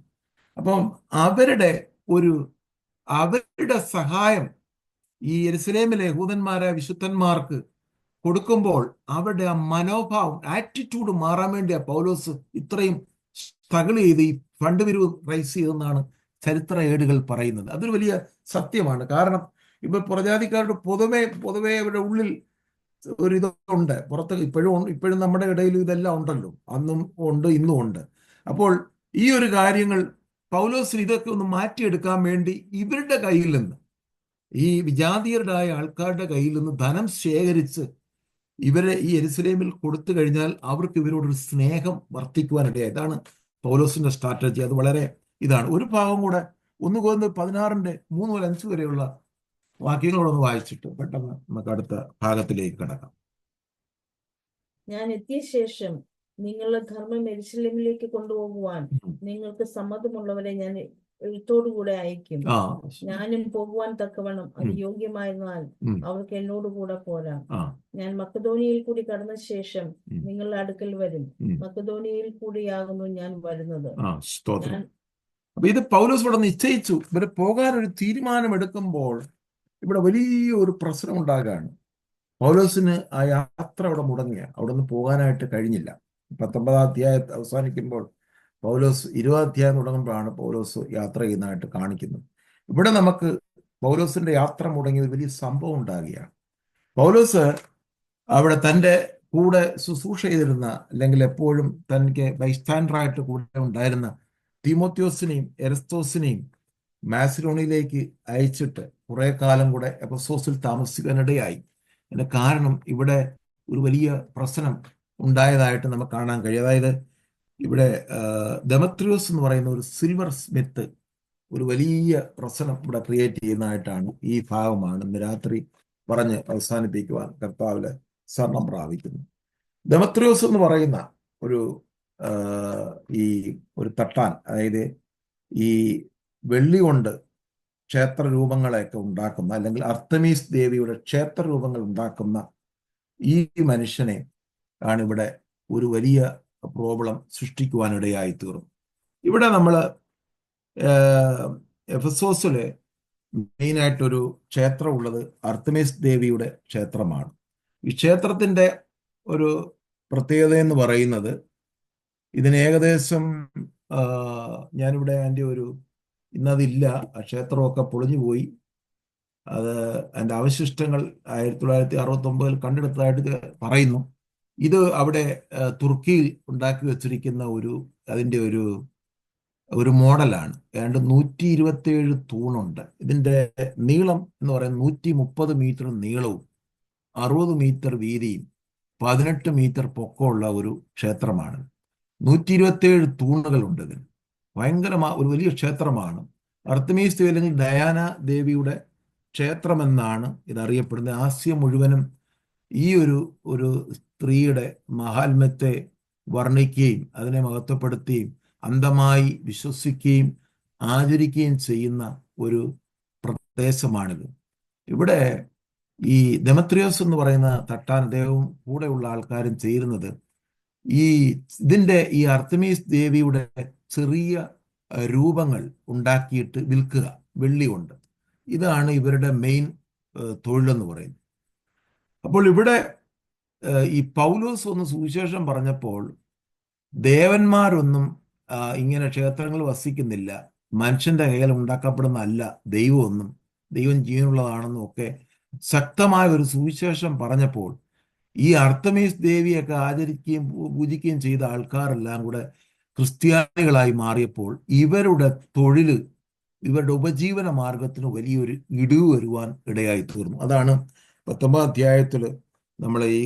അപ്പം അവരുടെ സഹായം ഈ യെരുശലേമിലെ യഹൂദന്മാരായ വിശുദ്ധന്മാർക്ക് കൊടുക്കുമ്പോൾ അവരുടെ ആ മനോഭാവം, ആറ്റിറ്റ്യൂഡ് മാറാൻ വേണ്ടിയാ പൗലോസ് ഇത്രയും സ്ട്രഗിൾ ചെയ്ത് ഈ ഫണ്ട് പിരിവ് റൈസ് ചെയ്തെന്നാണ് ചരിത്ര ഏടുകൾ പറയുന്നത്. അതൊരു വലിയ സത്യമാണ്. കാരണം ഇപ്പൊ പുറജാതിക്കാരുടെ പൊതുവെ അവരുടെ ഉള്ളിൽ ഒരു ഇതുണ്ട്. പുറത്ത് ഇപ്പോഴും നമ്മുടെ ഇടയിൽ ഇതെല്ലാം ഉണ്ടല്ലോ, അന്നും ഉണ്ട് ഇന്നും ഉണ്ട്. അപ്പോൾ ഈ ഒരു കാര്യങ്ങൾ പൗലോസിന് ഇതൊക്കെ ഒന്ന് മാറ്റിയെടുക്കാൻ വേണ്ടി ഇവരുടെ കയ്യിൽ നിന്ന്, ഈ വിജാതീയരായ ആൾക്കാരുടെ കയ്യിൽ നിന്ന് ധനം ശേഖരിച്ച് ഇവരെ ഈ യെരുശലേമിൽ കൊടുത്തു കഴിഞ്ഞാൽ അവർക്ക് ഇവരോടൊരു സ്നേഹം വർദ്ധിക്കുവാനിടയായി. ഇതാണ് പൗലോസിന്റെ സ്ട്രാറ്റജി. അത് വളരെ ഇതാണ്. ഒരു ഭാഗം കൂടെ 1 കോരിന്ത്യർ 16-ന്റെ 3 മുതൽ 5 വരെയുള്ള വാക്യങ്ങളോടൊന്ന് വായിച്ചിട്ട് പെട്ടെന്ന് നമുക്ക് അടുത്ത ഭാഗത്തിലേക്ക് കടക്കാം. ഞാൻ എത്തിയ ശേഷം നിങ്ങളുടെ ധർമ്മം യെരുശലേമിലേക്ക് കൊണ്ടുപോകുവാൻ നിങ്ങൾക്ക് സമ്മതമുള്ളവരെ ഞാൻ എഴുത്തോടുകൂടെ അയക്കും. ഞാനും പോകുവാൻ തക്കവണ്ണം അത് യോഗ്യമായിരുന്നാൽ അവർക്ക് എന്നോടുകൂടെ പോരാം. ഞാൻ മക്കെദോനിയയിൽ കൂടി കടന്ന ശേഷം നിങ്ങളുടെ അടുക്കൽ വരും. മക്കെദോനിയയിൽ കൂടിയാകുന്നു ഞാൻ വരുന്നത്. അപ്പൊ ഇത് പൗലോസ് ഇവിടെ നിശ്ചയിച്ചു. ഇവരെ പോകാൻ ഒരു തീരുമാനമെടുക്കുമ്പോൾ ഇവിടെ വലിയൊരു പ്രശ്നം ഉണ്ടാകുകയാണ്. പൗലോസിന് ആ യാത്ര അവിടെ മുടങ്ങിയാണ്. അവിടെ നിന്ന് പോകാനായിട്ട് കഴിഞ്ഞില്ല. 19-ാം അധ്യായത്തെ അവസാനിക്കുമ്പോൾ പൗലോസ് 20-ാം അധ്യായം തുടങ്ങുമ്പോഴാണ് പൗലോസ് യാത്ര ചെയ്യുന്നതായിട്ട് കാണിക്കുന്നത്. ഇവിടെ നമുക്ക് പൗലോസിന്റെ യാത്ര മുടങ്ങിയത് വലിയ സംഭവം ഉണ്ടാകുകയാണ്. പൗലോസ് അവിടെ തൻ്റെ കൂടെ ശുശ്രൂഷ ചെയ്തിരുന്ന, അല്ലെങ്കിൽ എപ്പോഴും തനിക്ക് ബൈസ്റ്റാൻഡറായിട്ട് കൂടെ ഉണ്ടായിരുന്ന തീമോത്യോസിനെയും എരസ്തോസിനെയും മാസിഡോണിയയിലേക്ക് അയച്ചിട്ട് കുറെ കാലം കൂടെ എഫെസോസിൽ താമസിക്കാനിടയായി. അതിന്റെ കാരണം ഇവിടെ ഒരു വലിയ പ്രശ്നം ഉണ്ടായതായിട്ട് നമുക്ക് കാണാൻ കഴിയും. അതായത് ഇവിടെ ദെമത്രിയോസ് എന്ന് പറയുന്ന ഒരു സിൽവർ സ്മിത്ത് ഒരു വലിയ പ്രശ്നം ഇവിടെ ക്രിയേറ്റ് ചെയ്യുന്നതായിട്ടാണ് ഈ ഭാഗമാണ് ഇന്ന് രാത്രി പറഞ്ഞ് അവസാനിപ്പിക്കുവാൻ കർത്താവില് ശരണം പ്രാപിക്കുന്നു. ദെമത്രിയോസ് എന്ന് പറയുന്ന ഒരു ഈ ഒരു തട്ടാൻ, അതായത് ഈ വെള്ളി കൊണ്ട് ക്ഷേത്ര രൂപങ്ങളെയൊക്കെ ഉണ്ടാക്കുന്ന, അല്ലെങ്കിൽ അർത്തമീസ് ദേവിയുടെ ക്ഷേത്ര രൂപങ്ങൾ ഉണ്ടാക്കുന്ന ഈ മനുഷ്യനെ ആണ് ഇവിടെ ഒരു വലിയ പ്രോബ്ലം സൃഷ്ടിക്കുവാനിടയായി തീർന്നു. ഇവിടെ നമ്മൾ എഫെസോസില് മെയിനായിട്ടൊരു ക്ഷേത്രം ഉള്ളത് അർത്തമീസ് ദേവിയുടെ ക്ഷേത്രമാണ്. ഈ ക്ഷേത്രത്തിന്റെ ഒരു പ്രത്യേകത എന്ന് പറയുന്നത്, ഇതിന് ഏകദേശം ഞാനിവിടെ അതിൻ്റെ ഇന്നതില്ല, ആ ക്ഷേത്രമൊക്കെ പൊളിഞ്ഞു പോയി. അത് അതിൻ്റെ അവശിഷ്ടങ്ങൾ 1969 കണ്ടെടുത്തതായിട്ട് പറയുന്നു. ഇത് അവിടെ തുർക്കിയിൽ ഉണ്ടാക്കി വെച്ചിരിക്കുന്ന അതിൻ്റെ ഒരു മോഡലാണ്. ഏതാണ്ട് 127 തൂണുണ്ട്. ഇതിൻ്റെ നീളം എന്ന് പറയുന്നത് 130 മീറ്റർ നീളവും 60 മീറ്റർ വീതിയും 18 മീറ്റർ പൊക്കമുള്ള ഒരു ക്ഷേത്രമാണ്. 127 തൂണുകളുണ്ട് ഇതിന്. ഒരു വലിയ ക്ഷേത്രമാണ്. അർത്തമീസ് ദേവി അല്ലെങ്കിൽ ഡയാന ദേവിയുടെ ക്ഷേത്രമെന്നാണ് ഇതറിയപ്പെടുന്നത്. ആസ്യ മുഴുവനും ഈ ഒരു സ്ത്രീയുടെ മഹാത്മ്യത്തെ വർണ്ണിക്കുകയും അതിനെ മഹത്വപ്പെടുത്തുകയും അന്ധമായി വിശ്വസിക്കുകയും ആചരിക്കുകയും ചെയ്യുന്ന ഒരു പ്രദേശമാണിത്. ഇവിടെ ഈ ദെമത്രിയോസ് എന്ന് പറയുന്ന തട്ടാൻ, അദ്ദേഹവും കൂടെയുള്ള ആൾക്കാരും ചേരുന്നത് ഈ അർത്തമീസ് ദേവിയുടെ ചെറിയ രൂപങ്ങൾ ഉണ്ടാക്കിയിട്ട് വിൽക്കുക, വെള്ളി കൊണ്ട്. ഇതാണ് ഇവരുടെ മെയിൻ തൊഴിലെന്ന് പറയുന്നത്. അപ്പോൾ ഇവിടെ ഈ പൗലോസ് ഒന്ന് സുവിശേഷം പറഞ്ഞപ്പോൾ ദേവന്മാരൊന്നും ഇങ്ങനെ ക്ഷേത്രങ്ങൾ വസിക്കുന്നില്ല, മനുഷ്യന്റെ കൈകൾ ഉണ്ടാക്കപ്പെടുന്നതല്ല ദൈവം ജീവനുള്ളതാണെന്നും ഒക്കെ ശക്തമായ ഒരു സുവിശേഷം പറഞ്ഞപ്പോൾ ഈ അർത്തമീസ് ദേവിയൊക്കെ ആചരിക്കുകയും പൂജിക്കുകയും ചെയ്ത ആൾക്കാരെല്ലാം കൂടെ ക്രിസ്ത്യാനികളായി മാറിയപ്പോൾ ഇവരുടെ തൊഴില്, ഇവരുടെ ഉപജീവന മാർഗത്തിന് വലിയൊരു ഇടിവ് വരുവാൻ ഇടയായി തീർന്നു. അതാണ് 19 അധ്യായത്തിൽ നമ്മൾ ഈ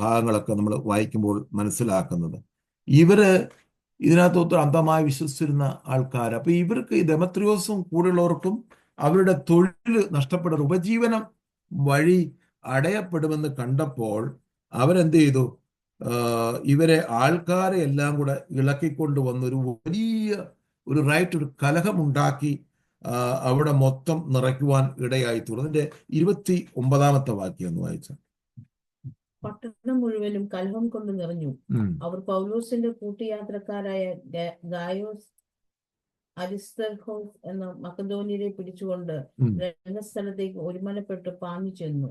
ഭാഗങ്ങളൊക്കെ നമ്മൾ വായിക്കുമ്പോൾ മനസ്സിലാക്കുന്നത്. ഇതിനകത്ത് അന്ധമായി വിശ്വസിച്ചിരുന്ന ആൾക്കാർ. അപ്പൊ ഇവർക്ക് ഈ ദെമത്രിയോസും കൂടെയുള്ളവർക്കും അവരുടെ തൊഴിൽ നഷ്ടപ്പെടുന്ന, ഉപജീവനം വഴി അടയപ്പെടുമെന്ന് കണ്ടപ്പോൾ അവരെന്ത് ചെയ്തു? ഇവരെ ആൾക്കാരെ എല്ലാം കൂടെ ഇളക്കിക്കൊണ്ട് ഒരു വലിയ ഒരു കലഹമുണ്ടാക്കി അവിടെ മൊത്തം നിറയ്ക്കുവാൻ ഇടയായി തീർന്നു. അതിന്റെ 29ാമത്തെ വാക്യം ഒന്ന് വായിച്ച. പട്ടണം മുഴുവനും കലഹം കൊണ്ട് നിറഞ്ഞു. അവർ പൗലോസിന്റെ കൂട്ടുയാത്രക്കാരായ ഗായോസ്, അരിസ്തർഹോസ് എന്ന മക്കദോന്യരെ പിടിച്ചുകൊണ്ട് രംഗസ്ഥലത്തേക്ക് ഒരുമനപ്പെട്ട് പാഞ്ഞു ചെന്നു.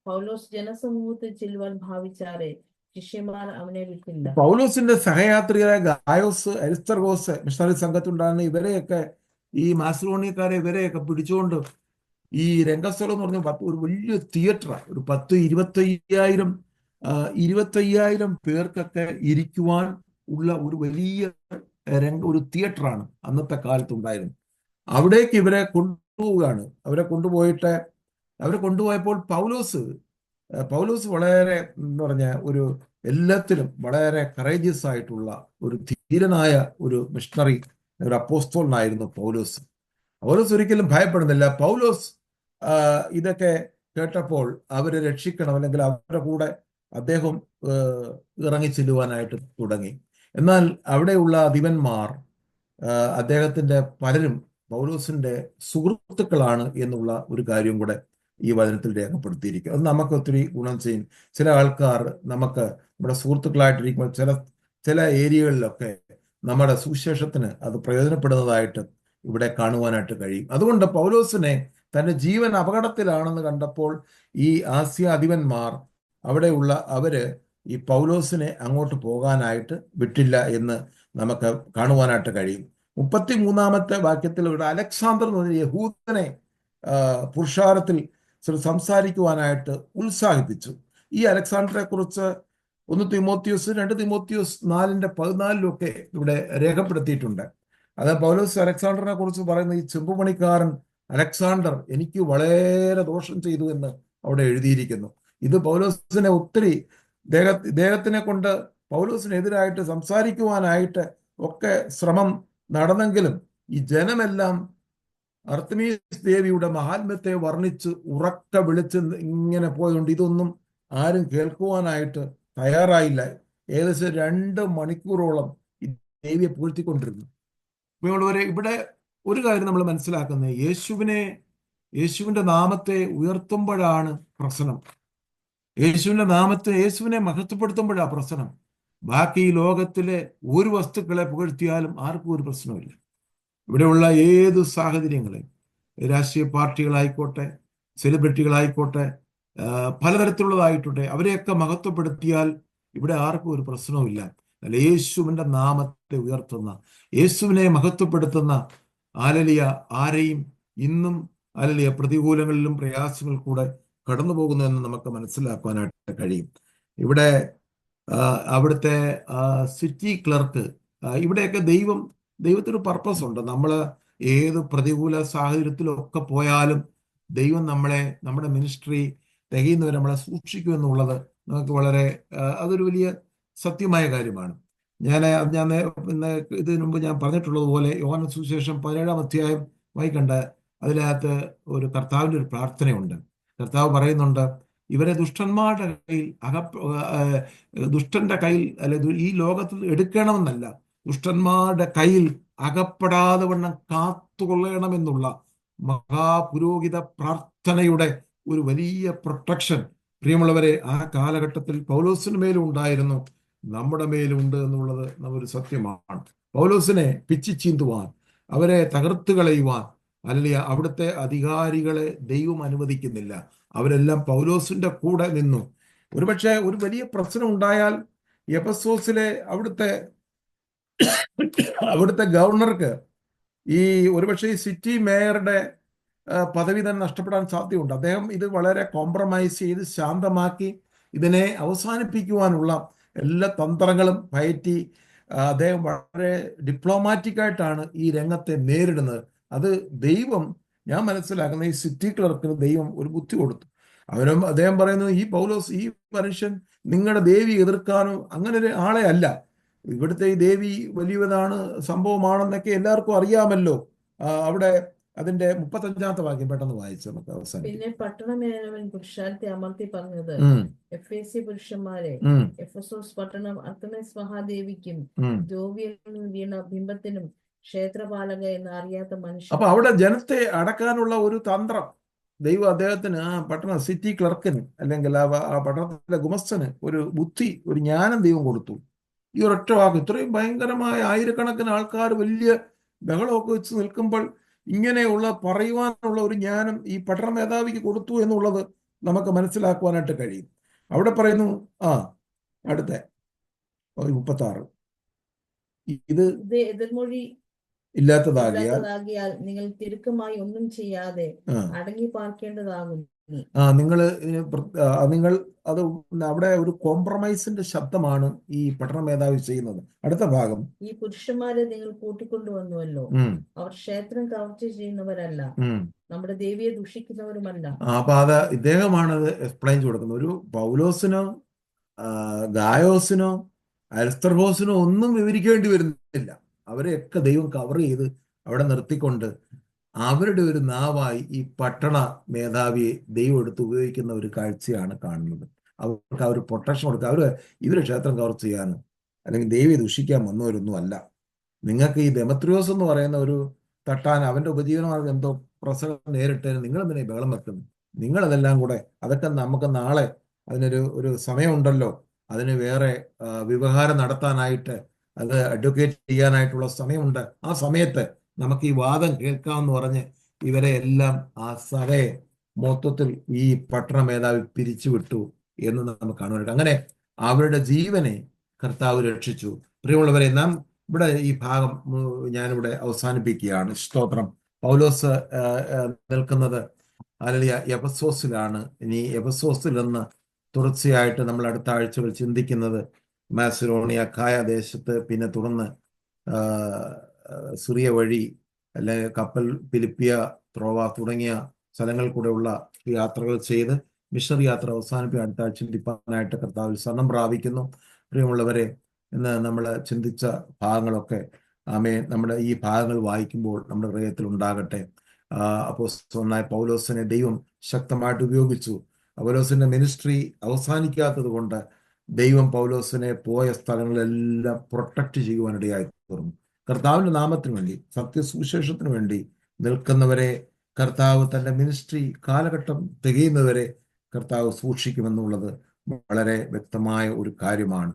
പൗലോസ് ജനസമൂഹത്തിൽ ചെല്ലുവാൻ ഭാവിച്ചാറെ ശിഷ്യന്മാർ അവനെ വിട്ടില്ല. പൗലോസിന്റെ സഹയാത്രികരായ ഗായോസ്, അരിസ്തർഹോസ് മിഷണറി സംഘത്തുണ്ടാകുന്ന ഇവരെയൊക്കെ, ഈ മാസിഡോണിയക്കാരെ ഇവരെയൊക്കെ പിടിച്ചുകൊണ്ട് ഈ രംഗസ്ഥലം എന്ന് പറഞ്ഞ ഒരു വലിയ തിയേറ്ററാണ്. ഒരു 25,000 പേർക്കൊക്കെ ഇരിക്കുവാൻ ഉള്ള ഒരു വലിയ ഒരു തിയേറ്ററാണ് അന്നത്തെ കാലത്ത് ഉണ്ടായിരുന്നത്. അവിടേക്ക് ഇവരെ കൊണ്ടുപോവുകയാണ്. അവരെ കൊണ്ടുപോയപ്പോൾ പൗലോസ് വളരെ എല്ലാത്തിലും വളരെ കറേജിയസ് ആയിട്ടുള്ള ഒരു ധീരനായ ഒരു മിഷണറി, ഒരു അപ്പോസ്തലനായിരുന്നു പൗലോസ്. ഒരിക്കലും ഭയപ്പെടുന്നില്ല. പൗലോസ് ഇതൊക്കെ കേട്ടപ്പോൾ അവരെ രക്ഷിക്കണം, അല്ലെങ്കിൽ അവരുടെ കൂടെ അദ്ദേഹം ഇറങ്ങിച്ചെല്ലുവാനായിട്ട് തുടങ്ങി. എന്നാൽ അവിടെയുള്ള അധിപന്മാർ അദ്ദേഹത്തിന്റെ പലരും പൗലോസിന്റെ സുഹൃത്തുക്കളാണ് എന്നുള്ള ഒരു കാര്യം കൂടെ ഈ വചനത്തിൽ രേഖപ്പെടുത്തിയിരിക്കും. അത് നമുക്ക് ഒത്തിരി ഗുണം ചെയ്യും. ചില ആൾക്കാർ നമ്മുടെ സുഹൃത്തുക്കളായിട്ടിരിക്കുമ്പോൾ ചില ഏരിയകളിലൊക്കെ നമ്മുടെ സുവിശേഷത്തിന് അത് പ്രയോജനപ്പെടുന്നതായിട്ട് ഇവിടെ കാണുവാനായിട്ട് കഴിയും. അതുകൊണ്ട് പൗലോസിനെ തന്റെ ജീവൻ അപകടത്തിലാണെന്ന് കണ്ടപ്പോൾ ഈ ആസ്യ അധിപന്മാർ അവര് ഈ പൗലോസിനെ അങ്ങോട്ട് പോകാനായിട്ട് വിട്ടില്ല എന്ന് നമുക്ക് കാണുവാനായിട്ട് കഴിയും. 33-ാമത്തെ വാക്യത്തിൽ ഇവിടെ അലക്സാണ്ടർ എന്ന് പറഞ്ഞ യഹൂദനെ പുരുഷാരത്തിൽ സംസാരിക്കുവാനായിട്ട് ഉത്സാഹിപ്പിച്ചു. ഈ അലക്സാണ്ടറെ കുറിച്ച് 1 തീമോത്തിയോസ് 2 തീമോത്തിയോസ് 4:14 ഇവിടെ രേഖപ്പെടുത്തിയിട്ടുണ്ട്. അത് പൗലോസ് അലക്സാണ്ടറിനെ കുറിച്ച് പറയുന്ന ഈ ചെമ്പുപണിക്കാരൻ അലക്സാണ്ടർ എനിക്ക് വളരെ ദോഷം ചെയ്തു എന്ന് അവിടെ എഴുതിയിരിക്കുന്നു. ഇത് പൗലോസിനെ ഒത്തിരി ഇദ്ദേഹത്തിനെ കൊണ്ട് പൗലോസിനെതിരായിട്ട് സംസാരിക്കുവാനായിട്ട് ഒക്കെ ശ്രമം നടന്നെങ്കിലും ഈ ജനമെല്ലാം അർത്തമീസ് ദേവിയുടെ മഹാത്മ്യത്തെ വർണ്ണിച്ച് ഉറക്കെ വിളിച്ച് ഇങ്ങനെ പോയതുകൊണ്ട് ഇതൊന്നും ആരും കേൾക്കുവാനായിട്ട് തയ്യാറായില്ല. ഏകദേശം 2 മണിക്കൂറോളം ഈ ദേവിയെ പുകഴ്ത്തിക്കൊണ്ടിരുന്നു. ഇവിടെ ഒരു കാര്യം നമ്മൾ മനസ്സിലാക്കുന്നത്, യേശുവിന്റെ നാമത്തെ ഉയർത്തുമ്പോഴാണ് പ്രശ്നം. യേശുവിനെ മഹത്വപ്പെടുത്തുമ്പോഴാണ് പ്രശ്നം. ബാക്കി ഈ ലോകത്തിലെ ഒരു വസ്തുക്കളെ പുകഴ്ത്തിയാലും ആർക്കും ഒരു പ്രശ്നമില്ല. ഇവിടെയുള്ള ഏത് സാഹചര്യങ്ങളെയും, രാഷ്ട്രീയ പാർട്ടികളായിക്കോട്ടെ, സെലിബ്രിറ്റികളായിക്കോട്ടെ, പലതരത്തിലുള്ളതായിട്ടെ, അവരെയൊക്കെ മഹത്വപ്പെടുത്തിയാൽ ഇവിടെ ആർക്കും ഒരു പ്രശ്നവുമില്ല. അല്ല, യേശുവിന്റെ നാമത്തെ ഉയർത്തുന്ന, യേശുവിനെ മഹത്വപ്പെടുത്തുന്ന ആരെയും ഇന്നും പ്രതികൂലങ്ങളിലും പ്രയാസങ്ങളിൽ കൂടെ കടന്നു പോകുന്നതെന്ന് നമുക്ക് മനസ്സിലാക്കാനായിട്ട് കഴിയും. ഇവിടെ അവിടുത്തെ സിറ്റി ക്ലർക്ക്, ഇവിടെയൊക്കെ ദൈവത്തിന് പർപ്പസ് ഉണ്ട്. നമ്മൾ ഏത് പ്രതികൂല സാഹചര്യത്തിലൊക്കെ പോയാലും ദൈവം നമ്മുടെ മിനിസ്ട്രി തികയുന്നവരെ നമ്മളെ സൂക്ഷിക്കുമെന്നുള്ളത് നമുക്ക് വളരെ അതൊരു വലിയ സത്യമായ കാര്യമാണ്. ഞാൻ ഇന്ന് ഇതിനു മുമ്പ് ഞാൻ പറഞ്ഞിട്ടുള്ളതുപോലെ യോഹന്നാൻ സുവിശേഷം 17-ാം അധ്യായം വായിക്കണ്ട, അതിനകത്ത് ഒരു കർത്താവിൻ്റെ ഒരു പ്രാർത്ഥനയുണ്ട്. കർത്താവ് പറയുന്നുണ്ട്, ഇവരെ ദുഷ്ടന്റെ കയ്യിൽ അല്ലെ ഈ ലോകത്തിൽ എടുക്കണമെന്നല്ല, ദുഷ്ടന്മാരുടെ കയ്യിൽ അകപ്പെടാതെ വണ്ണം കാത്തുകൊള്ളണമെന്നുള്ള മഹാപുരോഹിത പ്രാർത്ഥനയുടെ ഒരു വലിയ പ്രൊട്ടക്ഷൻ പ്രിയമുള്ളവരെ ആ കാലഘട്ടത്തിൽ പൗലോസിന് മേലും ഉണ്ടായിരുന്നു, നമ്മുടെ മേലും ഉണ്ട് എന്നുള്ളത് ഒരു സത്യമാണ്. പൗലോസിനെ പിച്ചി ചീന്തുവാൻ, അവരെ തകർത്ത് കളയുവാൻ അല്ലെങ്കിൽ അവിടുത്തെ അധികാരികളെ ദൈവം അനുവദിക്കുന്നില്ല. അവരെല്ലാം പൗലോസിന്റെ കൂടെ നിന്നു. ഒരുപക്ഷെ ഒരു വലിയ പ്രശ്നം ഉണ്ടായാൽ എഫെസോസിലെ അവിടുത്തെ ഗവർണർക്ക് ഒരുപക്ഷെ ഈ സിറ്റി മേയറുടെ പദവി തന്നെ നഷ്ടപ്പെടാൻ സാധ്യതയുണ്ട്. അദ്ദേഹം ഇത് വളരെ കോംപ്രമൈസ് ചെയ്ത് ശാന്തമാക്കി ഇതിനെ അവസാനിപ്പിക്കുവാനുള്ള എല്ലാ തന്ത്രങ്ങളും പയറ്റി അദ്ദേഹം വളരെ ഡിപ്ലോമാറ്റിക് ആയിട്ടാണ് ഈ രംഗത്തെ നേരിടുന്നത്. അത് ദൈവം, ഞാൻ മനസ്സിലാക്കുന്ന ഈ സിറ്റി ക്ലർക്കിന് ദൈവം ഒരു ബുദ്ധി കൊടുത്തു. അദ്ദേഹം പറയുന്നു, ഈ പൗലോസ്, ഈ മനുഷ്യൻ നിങ്ങളുടെ ദേവി എതിർക്കാനോ അങ്ങനെ ഒരു ആളെ അല്ല. ഇവിടുത്തെ ഈ ദേവി വലിയതാണ്, സംഭവമാണെന്നൊക്കെ എല്ലാവർക്കും അറിയാമല്ലോ. അവിടെ അതിന്റെ 35-ാമത്തെ വാക്യം പെട്ടെന്ന് വായിച്ചു നമുക്ക് അവസാനം. പിന്നെ പട്ടണമേലവൻ പുരുഷാരത്തെ അമർത്തി പറഞ്ഞത്, എഫേസ്യ പുരുഷന്മാരെ, എഫെസോസ് പട്ടണം അർത്തമീസ് മഹാദേവിക്കും ജോവിയിൽ വീണ ബിംബത്തിനും ക്ഷേത്രപാലക എന്ന് അറിയാത്ത മനുഷ്യൻ. അപ്പൊ അവിടെ ജനത്തെ അടക്കാനുള്ള ഒരു തന്ത്രം ദൈവം അദ്ദേഹത്തിന്, ആ പട്ടണ സിറ്റി ക്ലർക്കിന് അല്ലെങ്കിൽ ആ പട്ടണത്തിലെ ഗുമസ്തന് ഒരു ബുദ്ധി, ഒരു ജ്ഞാനം ദൈവം കൊടുത്തു. ഈ ഒരൊറ്റ വാക്ക്, ഇത്രയും ഭയങ്കരമായ ആയിരക്കണക്കിന് ആൾക്കാർ വലിയ ബഹളമൊക്കെ വെച്ച് നിൽക്കുമ്പോൾ ഇങ്ങനെയുള്ള പറയുവാനുള്ള ഒരു ജ്ഞാനം ഈ പട്ടണ മേധാവിക്ക് കൊടുത്തു എന്നുള്ളത് നമുക്ക് മനസ്സിലാക്കുവാനായിട്ട് കഴിയും. അവിടെ പറയുന്നു, അടുത്ത 36, ഇത് എതിർമൊഴി ഇല്ലാത്തതാകിയാൽ നിങ്ങൾ തിരുക്കമായി ഒന്നും ചെയ്യാതെ അടങ്ങി പാർക്കേണ്ടതാകുന്നു. നിങ്ങൾ അത് അവിടെ ഒരു കോംപ്രമൈസിന്റെ ശബ്ദമാണ് ഈ പട്ടണ മേധാവി ചെയ്യുന്നത്. അടുത്ത ഭാഗം, ഈ പുരുഷന്മാരെ നിങ്ങൾ കൂട്ടിക്കൊണ്ടുവന്നുവല്ലോ, അവർ ക്ഷേത്രം കവർച്ച ചെയ്യുന്നവരല്ല, നമ്മുടെ ദേവിയെ ദുഷിക്കുന്നവരുമല്ല. അപ്പൊ ഇദ്ദേഹമാണത് എക്സ്പ്ലെയിൻ കൊടുക്കുന്നത്. ഒരു പൗലോസിനോ ഗായോസിനോ അരിസ്തർഹോസിനോ ഒന്നും വിവരിക്കേണ്ടി വരുന്നില്ല. അവരെയൊക്കെ ദൈവം കവർ ചെയ്ത് അവിടെ നിർത്തിക്കൊണ്ട് അവരുടെ ഒരു നാവായി ഈ പട്ടണ മേധാവിയെ ദൈവം എടുത്ത് ഉപയോഗിക്കുന്ന ഒരു കാഴ്ചയാണ് കാണുന്നത്. അവർക്ക് ആ ഒരു പ്രൊട്ടക്ഷൻ കൊടുക്കുക. ഇവര് ക്ഷേത്രം കവർ ചെയ്യാനോ അല്ലെങ്കിൽ ദൈവയെ ദുഷിക്കാൻ വന്നവരൊന്നും അല്ല. നിങ്ങൾക്ക് ഈ ദെമത്രിയോസ് എന്ന് പറയുന്ന ഒരു തട്ടാൻ അവന്റെ ഉപജീവനമാർഗം എന്തോ പ്രസംഗം നേരിട്ടതിന് നിങ്ങൾ എന്തിനാ ബഹളം വെക്കുന്നു? നിങ്ങളതെല്ലാം കൂടെ, അതൊക്കെ നമുക്ക് നാളെ അതിനൊരു സമയമുണ്ടല്ലോ, അതിന് വേറെ വ്യവഹാരം നടത്താനായിട്ട്, അത് അഡ്വക്കേറ്റ് ചെയ്യാനായിട്ടുള്ള സമയമുണ്ട്. ആ സമയത്ത് നമുക്ക് ഈ വാദം കേൾക്കാമെന്ന് പറഞ്ഞ് ഇവരെ എല്ലാം ആ സഭയെ മൊത്തത്തിൽ ഈ പട്ടണ മേധാവി പിരിച്ചുവിട്ടു എന്ന് നമുക്ക് കാണുവാനായിട്ട്. അങ്ങനെ അവരുടെ ജീവനെ കർത്താവ് രക്ഷിച്ചു. പ്രിയമുള്ളവരെ, നാം ഇവിടെ ഈ ഭാഗം ഞാനിവിടെ അവസാനിപ്പിക്കുകയാണ്. സ്തോത്രം. പൗലോസ് നിൽക്കുന്നത് അല്ലെങ്കിൽ എഫെസോസിലാണ്. ഇനി എഫെസോസിൽ നിന്ന് തുടർച്ചയായിട്ട് നമ്മൾ അടുത്ത ആഴ്ചകൾ ചിന്തിക്കുന്നത് മാസിഡോണിയ, അഖായ ദേശത്ത്, പിന്നെ തുടർന്ന് സിറിയ വഴി അല്ലെങ്കിൽ കപ്പൽ, ഫിലിപ്പിയ, ത്രോവ തുടങ്ങിയ സ്ഥലങ്ങളിൽ കൂടെയുള്ള യാത്രകൾ ചെയ്ത് മിഷണറി യാത്ര അവസാനിപ്പിക്കാൻ അടുത്ത ആഴ്ച ചിന്തിപ്പാനായിട്ട് കർത്താവിൽ ശരണം പ്രാപിക്കുന്നു. പ്രിയമുള്ളവരെ, ഇന്ന് നമ്മൾ ചിന്തിച്ച ഭാഗങ്ങളൊക്കെ നമ്മുടെ ഈ ഭാഗങ്ങൾ വായിക്കുമ്പോൾ നമ്മുടെ ഹൃദയത്തിൽ ഉണ്ടാകട്ടെ. അപ്പോസ്തലനായ പൗലോസിനെ ദൈവം ശക്തമായിട്ട് ഉപയോഗിച്ചു. പൗലോസിന്റെ മിനിസ്ട്രി അവസാനിക്കാത്തത് കൊണ്ട് ദൈവം പൗലോസിനെ പോയ സ്ഥലങ്ങളെല്ലാം പ്രൊട്ടക്ട് ചെയ്യുവാനിടയായി തീർന്നു. കർത്താവിന്റെ നാമത്തിന് വേണ്ടി, സത്യസുവിശേഷത്തിന് വേണ്ടി നിൽക്കുന്നവരെ കർത്താവ് തന്റെ മിനിസ്ട്രി കാലഘട്ടം തികയുന്നവരെ കർത്താവ് സൂക്ഷിക്കുമെന്നുള്ളത് വളരെ വ്യക്തമായ ഒരു കാര്യമാണ്.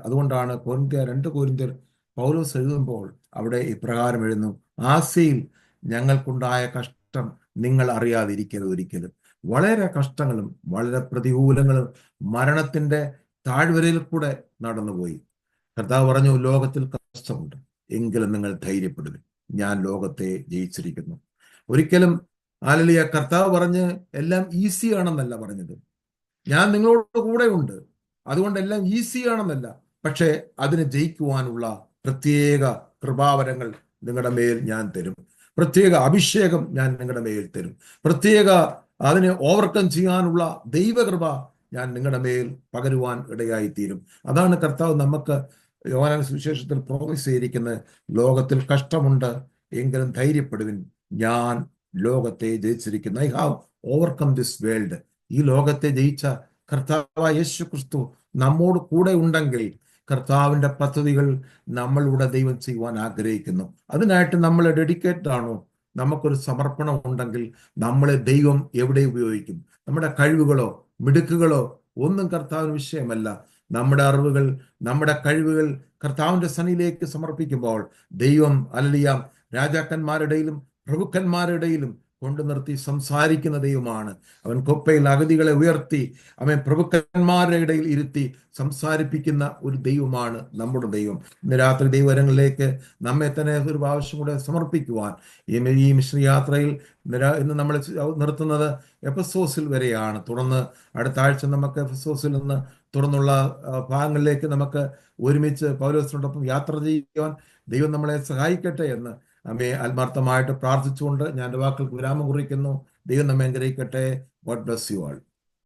അതുകൊണ്ടാണ് 2 കൊരിന്ത്യർ പൗലോസ് എഴുതുമ്പോൾ അവിടെ ഇപ്രകാരം എഴുതുന്നു: ആസ്യയിൽ ഞങ്ങൾക്കുണ്ടായ കഷ്ടം നിങ്ങൾ അറിയാതിരിക്കരുത് ഒരിക്കലും. വളരെ കഷ്ടങ്ങളും വളരെ പ്രതികൂലങ്ങളും മരണത്തിന്റെ താഴ്വരയിൽ കൂടെ നടന്നുപോയി. കർത്താവ് പറഞ്ഞു, ലോകത്തിൽ കഷ്ടമുണ്ട്, എങ്കിലും നിങ്ങൾ ധൈര്യപ്പെടുവിൻ, ഞാൻ ലോകത്തെ ജയിച്ചിരിക്കുന്നു. ഒരിക്കലും കർത്താവ് പറഞ്ഞ് എല്ലാം ഈസി ആണെന്നല്ല പറഞ്ഞത്. ഞാൻ നിങ്ങളോട് കൂടെ ഉണ്ട്, അതുകൊണ്ട് എല്ലാം ഈസി ആണെന്നല്ല. പക്ഷേ അതിനെ ജയിക്കുവാനുള്ള പ്രത്യേക കൃപാവരങ്ങൾ നിങ്ങളുടെ മേൽ ഞാൻ തരും. പ്രത്യേക അഭിഷേകം ഞാൻ നിങ്ങളുടെ മേൽ തരും. പ്രത്യേക അതിനെ ഓവർകം ചെയ്യാനുള്ള ദൈവകൃപ ഞാൻ നിങ്ങളുടെ മേൽ പകരുവാൻ ഇടയായിത്തീരും. അതാണ് കർത്താവ് നമുക്ക് യോഹന്നാൻ സുവിശേഷത്തിൽ പ്രോമിസ് ചെയ്തിരിക്കുന്നത്. ലോകത്തിൽ കഷ്ടമുണ്ട്, എങ്കിലും ധൈര്യപ്പെടുവിൻ, ഞാൻ ലോകത്തെ ജയിച്ചിരിക്കുന്നു. I have overcome this world. ഈ ലോകത്തെ ജയിച്ച കർത്താവായ യേശു ക്രിസ്തു നമ്മോട് കൂടെ ഉണ്ടെങ്കിൽ കർത്താവിന്റെ പദ്ധതികൾ നമ്മളുടെ ദൈവം ചെയ്യുവാൻ ആഗ്രഹിക്കുന്നു. അതിനായിട്ട് നമ്മൾ ഡെഡിക്കേറ്റഡ് ആണോ? നമുക്കൊരു സമർപ്പണം ഉണ്ടെങ്കിൽ നമ്മളെ ദൈവം എവിടെ ഉപയോഗിക്കും? നമ്മുടെ കഴിവുകളോ മിടുക്കുകളോ ഒന്നും കർത്താവിന് വിഷയമല്ല. നമ്മുടെ അറിവുകൾ, നമ്മുടെ കഴിവുകൾ കർത്താവിന്റെ സന്നിധിയിലേക്ക് സമർപ്പിക്കുമ്പോൾ ദൈവം രാജാക്കന്മാരുടെയിലും പ്രഭുക്കന്മാരുടെയിലും കൊണ്ടു നിർത്തി സംസാരിക്കുന്ന ദൈവമാണ്. അവൻ കൊപ്പയിൽ അഗതികളെ ഉയർത്തി അവൻ പ്രഭുക്കന്മാരുടെ ഇടയിൽ ഇരുത്തി സംസാരിപ്പിക്കുന്ന ഒരു ദൈവമാണ് നമ്മുടെ ദൈവം. ഇന്ന് രാത്രി ദൈവകരങ്ങളിലേക്ക് നമ്മെ തന്നെ ഒരു പ്രാവശ്യം കൂടെ സമർപ്പിക്കുവാൻ ഈ മിശ്ര യാത്രയിൽ ഇന്ന് നമ്മൾ നിർത്തുന്നത് എഫെസോസിൽ വരെയാണ്. തുടർന്ന് അടുത്ത ആഴ്ച നമുക്ക് എഫെസോസിൽ നിന്ന് തുടർന്നുള്ള ഭാഗങ്ങളിലേക്ക് നമുക്ക് ഒരുമിച്ച് പൗലോസിനോടൊപ്പം യാത്ര ചെയ്യുവാൻ ദൈവം നമ്മളെ സഹായിക്കട്ടെ എന്ന് ആത്മാർത്ഥമായിട്ട് പ്രാർത്ഥിച്ചുകൊണ്ട് ഞാൻ എൻ്റെ വാക്കുകൾക്ക് വിരാമം കുറിക്കുന്നു. ദൈവം നമ്മെ അനുഗ്രഹിക്കട്ടെ. God bless you all.